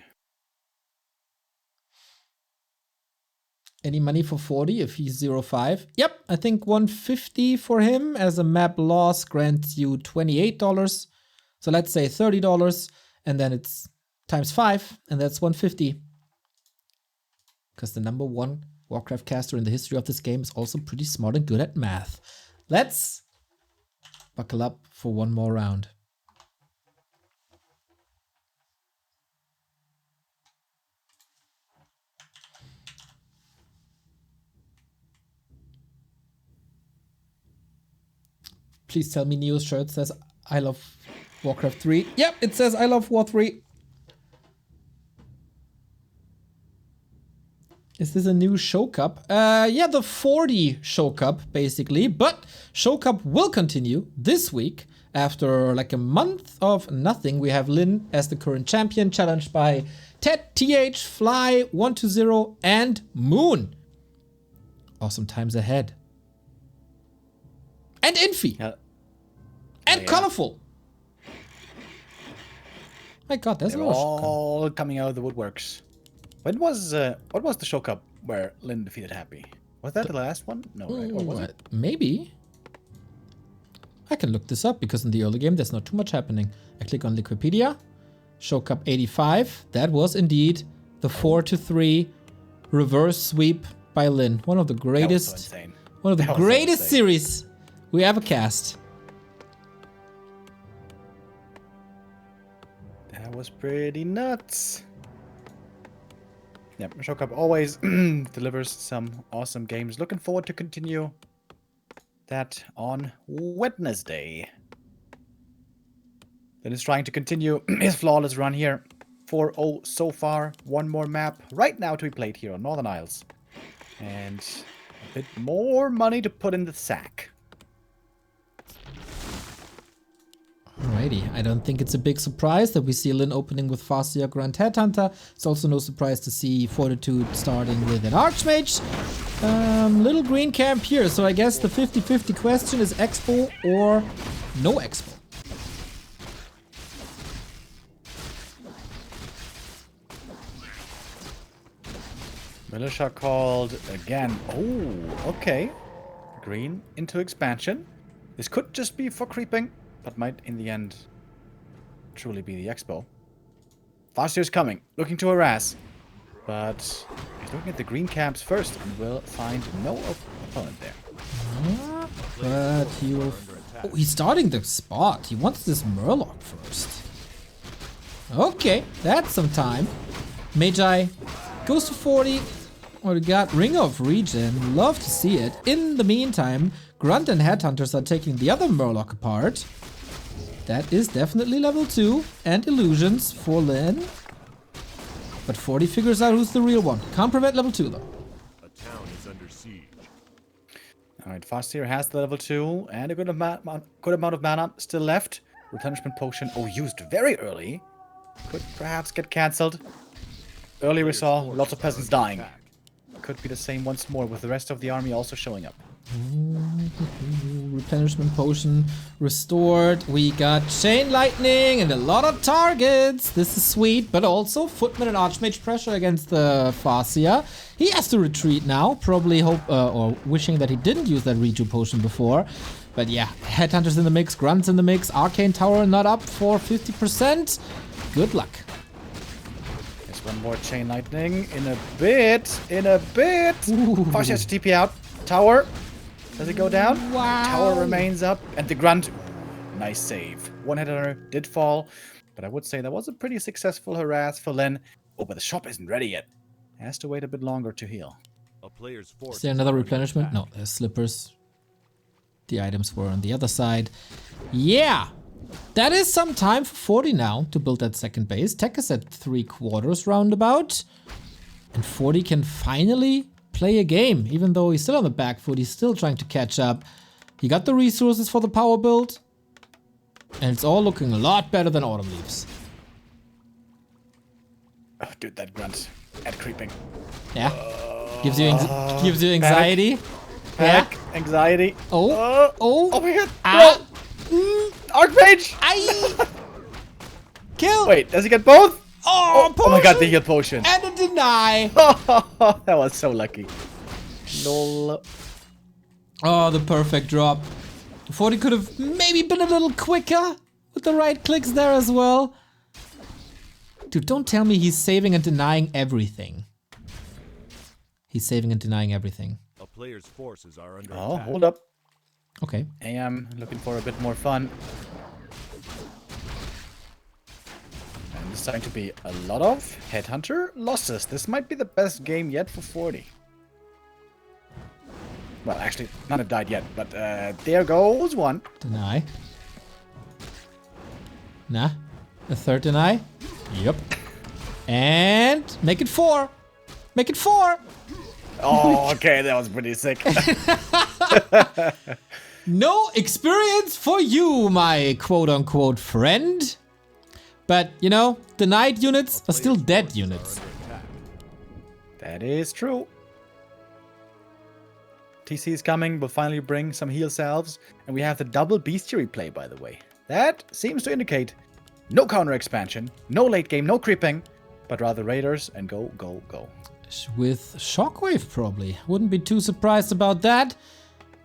Any money for 40 if he's 0.5? Yep, I think 150 for him as a map loss grants you $28. So let's say $30 and then it's times 5 and that's 150. Because the #1 Warcraft caster in the history of this game is also pretty smart and good at math. Let's buckle up for one more round. Please tell me Neo's shirt says I love Warcraft 3. Yep, it says I love War 3. Is this a new show cup? Yeah, the 40 show cup, basically. But show cup will continue this week. After like a month of nothing, we have Lin as the current champion, challenged by Ted, TH, Fly, 120, and Moon. Awesome times ahead. And Infi. Yeah. And colorful. My god, there's They're a lot. all coming out of the woodworks. What was the show cup where Lin defeated Happy? Was that the last one? No, right? Or was it? Maybe. I can look this up because in the early game there's not too much happening. I click on Wikipedia Show Cup 85. That was indeed the 4-3 reverse sweep by Lin. One of the greatest, one of the greatest series we ever cast. That was pretty nuts. Yep, Show Cup always delivers some awesome games. Looking forward to continue that on Wednesday. Then is trying to continue his flawless run here. 4-0 so far. One more map right now to be played here on Northern Isles. And a bit more money to put in the sack. Alrighty, I don't think it's a big surprise that we see Lin opening with FARSEER Grand Headhunter. It's also no surprise to see Fortitude starting with an Archmage. Little green camp here, so I guess the 50-50 question is Expo or no Expo. Militia called again. Oh, okay. Green into expansion. This could just be for creeping, but might in the end truly be the Expo. FARSEER's coming, looking to harass. But he's looking at the green camps first and will find no opponent there. But he will... Oh, he's starting the spot. He wants this Murloc first. Okay, that's some time. Magi goes to 40. Oh, we got Ring of Regen. Love to see it. In the meantime, Grunt and Headhunters are taking the other Murloc apart. That is definitely level 2. And Illusions for Lin. But 40 figures out who's the real one. Can't prevent level 2 though. A town is under siege. Alright, FARSEER has the level 2 and a good amount of mana still left. Replenishment potion, used very early. Could perhaps get cancelled. Earlier we saw lots of peasants dying. Could be the same once more with the rest of the army also showing up. Replenishment potion restored. We got Chain Lightning and a lot of targets. This is sweet, but also Footman and Archmage pressure against the FARSEER. He has to retreat now, probably or wishing that he didn't use that reju potion before. But yeah, Headhunters in the mix, Grunts in the mix, Arcane Tower not up for 50%. Good luck. There's one more Chain Lightning in a bit. FARSEER has to TP out. Tower. Does it go down? Wow. Tower remains up. And the Grunt. Nice save. One Headhunter did fall. But I would say that was a pretty successful harass for Lin. Oh, but the shop isn't ready yet. Has to wait a bit longer to heal. A player's force Is there another replenishment? No, there's slippers. The items were on the other side. Yeah. That is some time for 40 now to build that second base. Tech is at 3/4 roundabout. And 40 can finally play a game. Even though he's still on the back foot, he's still trying to catch up. He got the resources for the power build. And it's all looking a lot better than Autumn Leaves. Oh, dude, that Grunt. At creeping. Yeah. Gives you anxiety. Panic. Anxiety. Oh my god. Ah. Archmage! Aye. Kill. Wait, does he get both? Oh, Oh my god, the heal potion. And a deny. That was so lucky. Lol. Oh, the perfect drop. 40 could have maybe been a little quicker with the right clicks there as well. Dude, don't tell me he's saving and denying everything. He's saving and denying everything. A player's forces are under Oh, attack. hold up. Okay. I am looking for a bit more fun. And it's starting to be a lot of Headhunter losses. This might be the best game yet for 40. Well, actually, none have died yet, but there goes one. Deny. Nah. A third deny. Yep. And make it 4. Make it 4. Oh, okay, that was pretty sick. No experience for you, my quote-unquote friend. But, you know, denied units are still dead units. That is true. TC is coming. We'll finally bring some heal salves. And we have the double bestiary play, by the way. That seems to indicate no counter expansion, no late game, no creeping, but rather raiders and go, go, go. With Shockwave, probably. Wouldn't be too surprised about that.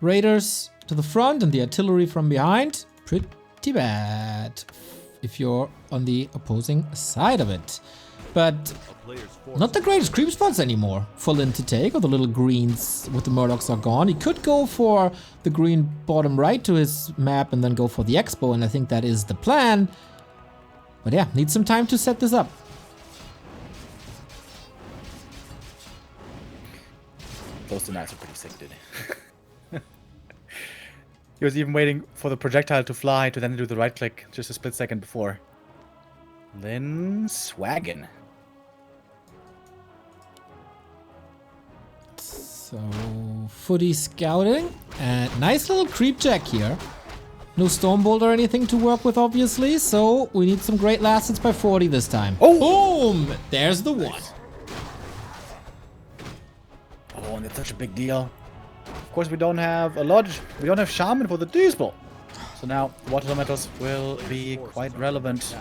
Raiders to the front and the artillery from behind. Pretty bad. if you're on the opposing side of it. But A player's forces not the greatest creep spots anymore for Lin to take, or the little greens with the Murlocs are gone. He could go for the green bottom right to his map and then go for the Expo, and I think that is the plan. But yeah, need some time to set this up. Those two knives are pretty sick, dude. He was even waiting for the projectile to fly to then do the right click just a split second before. Lin swaggin'. So, Footy scouting. And nice little creep jack here. No Stormbolt or anything to work with, obviously. So, we need some great last hits by 40 this time. Oh! Boom! There's the one. Oh, and that's such a big deal. Of course, we don't have a Lodge. We don't have Shaman for the Diesel. So now, Water Elementals will be quite relevant.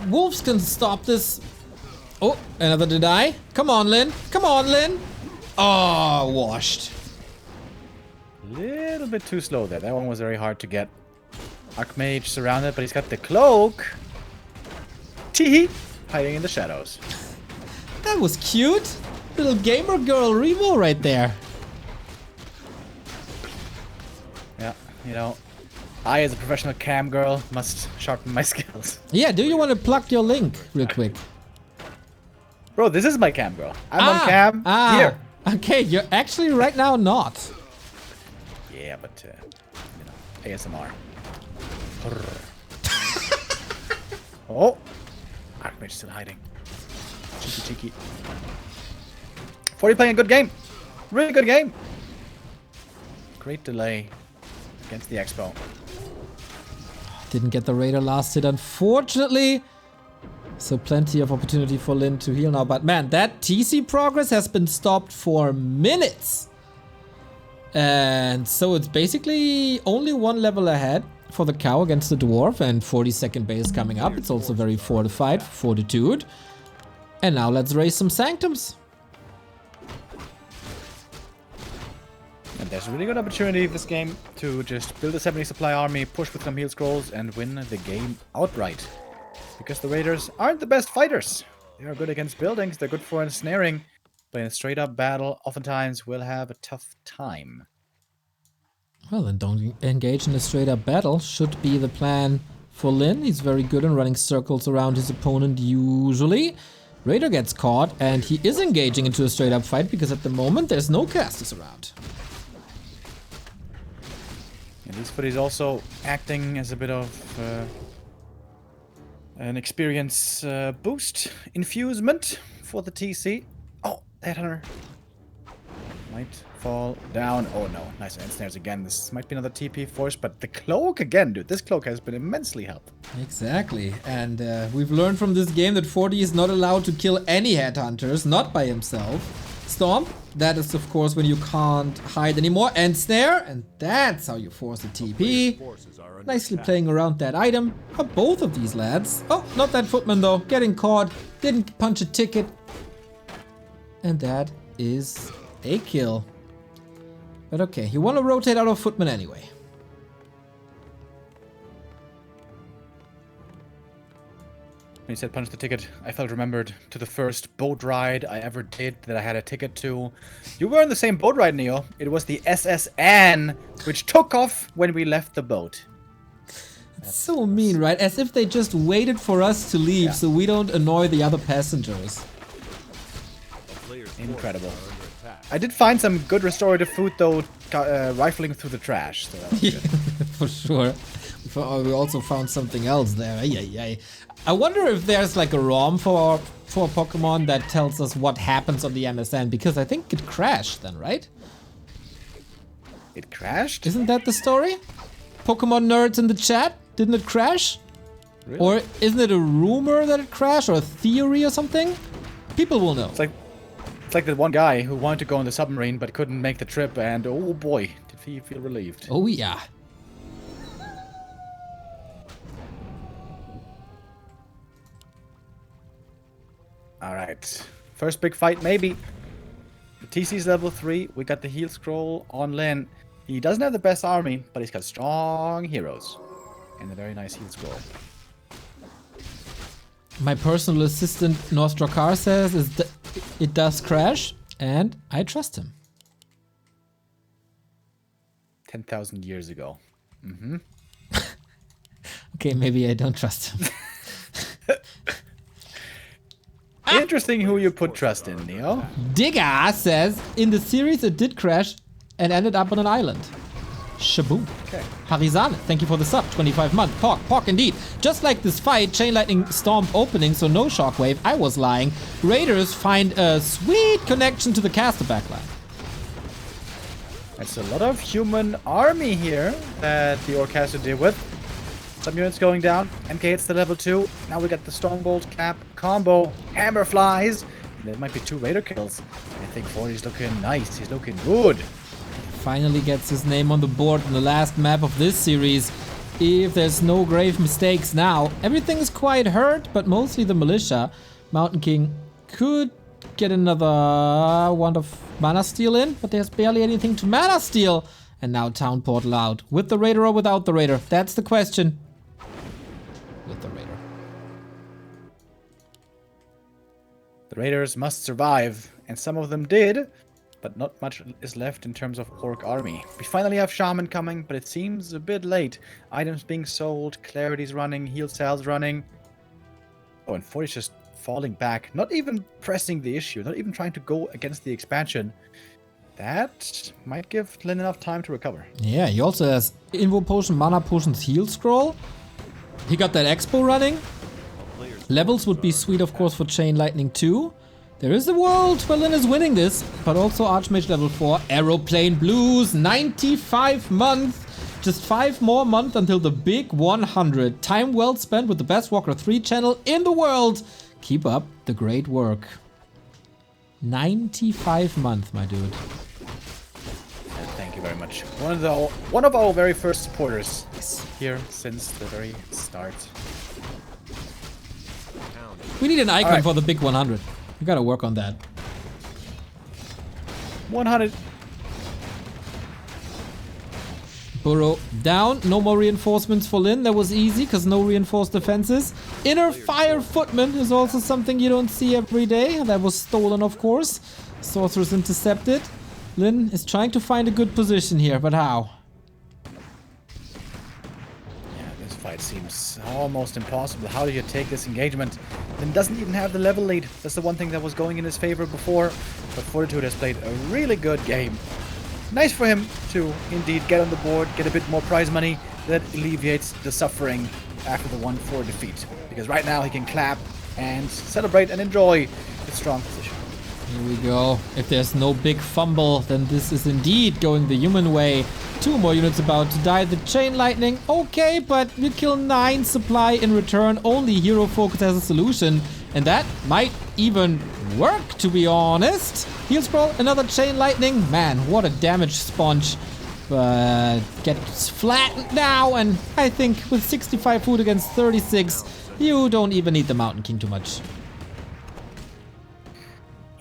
Wolves can stop this. Oh, another deny. Come on, Lin. Come on, Lin. Oh, washed. Little bit too slow there. That one was very hard to get. Archmage surrounded, but he's got the cloak. Teehee! Hiding in the shadows. That was cute. Little gamer girl Remo right there. Yeah, you know, I as a professional cam girl must sharpen my skills. Yeah, do you want to plug your link real quick? Bro, this is my cam girl. I'm on cam here. Okay, you're actually right now not. Yeah, but, you know, ASMR. Oh! Archmage still hiding. Cheeky, cheeky. 40 playing a good game. Really good game. Great delay against the Expo. Didn't get the Raider last hit, unfortunately. So plenty of opportunity for Lin to heal now. But man, that TC progress has been stopped for minutes. And so it's basically only one level ahead for the cow against the dwarf, and 42nd base coming up. It's also very fortified, Fortitude. And now let's raise some Sanctums. And there's a really good opportunity this game to just build a 70 supply army, push with some heal scrolls, and win the game outright. Because the Raiders aren't the best fighters. They are good against buildings, they're good for ensnaring, but in a straight up battle, oftentimes will have a tough time. Well, then don't engage in a straight up battle. Should be the plan for Lin. He's very good in running circles around his opponent usually. Raider gets caught, and he is engaging into a straight up fight because at the moment there's no casters around. And this foot is also acting as a bit of an experience boost, infusement for the TC. Oh, Headhunter might fall down. Oh no, nice ensnares again. This might be another TP force, but the cloak again, dude. This cloak has been immensely helpful. Exactly, and we've learned from this game that 40 is not allowed to kill any headhunters, not by himself. Stomp, that is of course when you can't hide anymore. Ensnare, and that's how you force a TP. Nicely playing around that item. Both of these lads. Oh, not that footman though. Getting caught, didn't punch a ticket. And that is a kill. But okay, you want to rotate out of footman anyway. When you said punch the ticket, I felt remembered to the first boat ride I ever did that I had a ticket to. You were on the same boat ride, Neo. It was the SS Anne, which took off when we left the boat. That's so mean, right? As if they just waited for us to leave so we don't annoy the other passengers. Incredible. I did find some good restorative food, though, rifling through the trash. So that was good. For sure. We also found something else there. I wonder if there's like a ROM for Pokemon that tells us what happens on the MSN, because I think it crashed then, right? It crashed? Isn't that the story? Pokemon nerds in the chat? Didn't it crash? Really? Or isn't it a rumor that it crashed, or a theory or something? People will know. It's like that one guy who wanted to go on the submarine but couldn't make the trip, and oh boy, did he feel relieved. Oh yeah. Alright. First big fight, maybe. TC's level 3. We got the heal scroll on Lin. He doesn't have the best army, but he's got strong heroes. And a very nice heal scroll. My personal assistant Nostrakar says it does crash, and I trust him. 10,000 years ago. Mm-hmm. Okay, maybe I don't trust him. Interesting who you put trust in, Neo. Digga says, in the series it did crash and ended up on an island. Shaboom. Okay. Harizan, thank you for the sub, 25 months. Pork indeed. Just like this fight, Chain Lightning stormed opening, so no shockwave. I was lying. Raiders find a sweet connection to the caster backline. It's a lot of human army here that the Orc has to deal with. Some units going down. MK hits the level 2. Now we got the Strongbolt cap combo. Hammer flies. There might be 2 Raider kills. I think 40's looking nice. He's looking good. Finally gets his name on the board in the last map of this series. If there's no grave mistakes now, everything is quite hurt, but mostly the militia. Mountain King could get another Wand of Mana Steal in, but there's barely anything to Mana Steal. And now Town Portal out. With the Raider or without the Raider? That's the question. With the Raider. The Raiders must survive, and some of them did, but not much is left in terms of Orc army. We finally have Shaman coming, but it seems a bit late. Items being sold, Clarity's running, heal cells running. Oh, and 40's just falling back, not even pressing the issue, not even trying to go against the expansion. That might give Lin enough time to recover. Yeah, he also has Invo Potion, Mana Potions, Heal Scroll. He got that Expo running. Levels would be sweet, of course, for Chain Lightning too. There is a world where Lin is winning this, but also Archmage level 4. Aeroplane Blues, 95 months. Just 5 more months until the big 100. Time well spent with the best Warcraft 3 channel in the world. Keep up the great work. 95 months, my dude. Thank you very much. One of our very first supporters here since the very start. We need an icon for the big 100. We gotta work on that. 100. Burrow down. No more reinforcements for Lin. That was easy because no reinforced defenses. Inner Fire Footman is also something you don't see every day. That was stolen, of course. Sorceress intercepted. Lin is trying to find a good position here, but how? Yeah, this fight seems almost impossible. How do you take this engagement? Lin doesn't even have the level lead. That's the one thing that was going in his favor before. But Fortitude has played a really good game. Nice for him to indeed get on the board, get a bit more prize money. That alleviates the suffering after the 1-4 defeat. Because right now he can clap and celebrate and enjoy his strong position. Here we go. If there's no big fumble, then this is indeed going the human way. 2 more units about to die. The Chain Lightning, okay, but we kill 9 supply in return. Only Hero Focus has a solution. And that might even work, to be honest. Heal Scroll, another Chain Lightning. Man, what a damage sponge. But gets flattened now. And I think with 65 food against 36, you don't even need the Mountain King too much.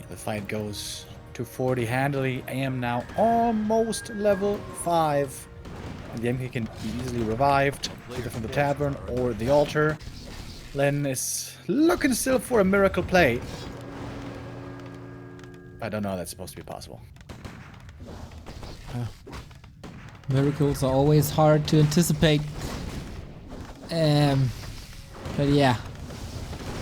The fight goes to 40 handily. I am now almost level 5. And the MK can be easily revived, either from the tavern or the altar. Lin is looking still for a miracle play. I don't know that's supposed to be possible. Miracles are always hard to anticipate. But yeah.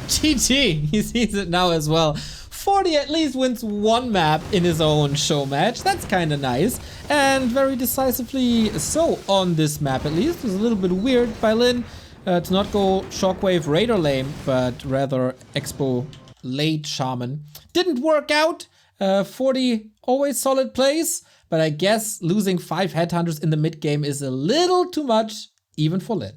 GG! He sees it now as well. 40 at least wins 1 map in his own show match. That's kind of nice. And very decisively so on this map at least. It was a little bit weird by Lin to not go Shockwave Raider lane, but rather Expo late Shaman. Didn't work out. 40 always solid plays, but I guess losing 5 Headhunters in the mid game is a little too much, even for Lin.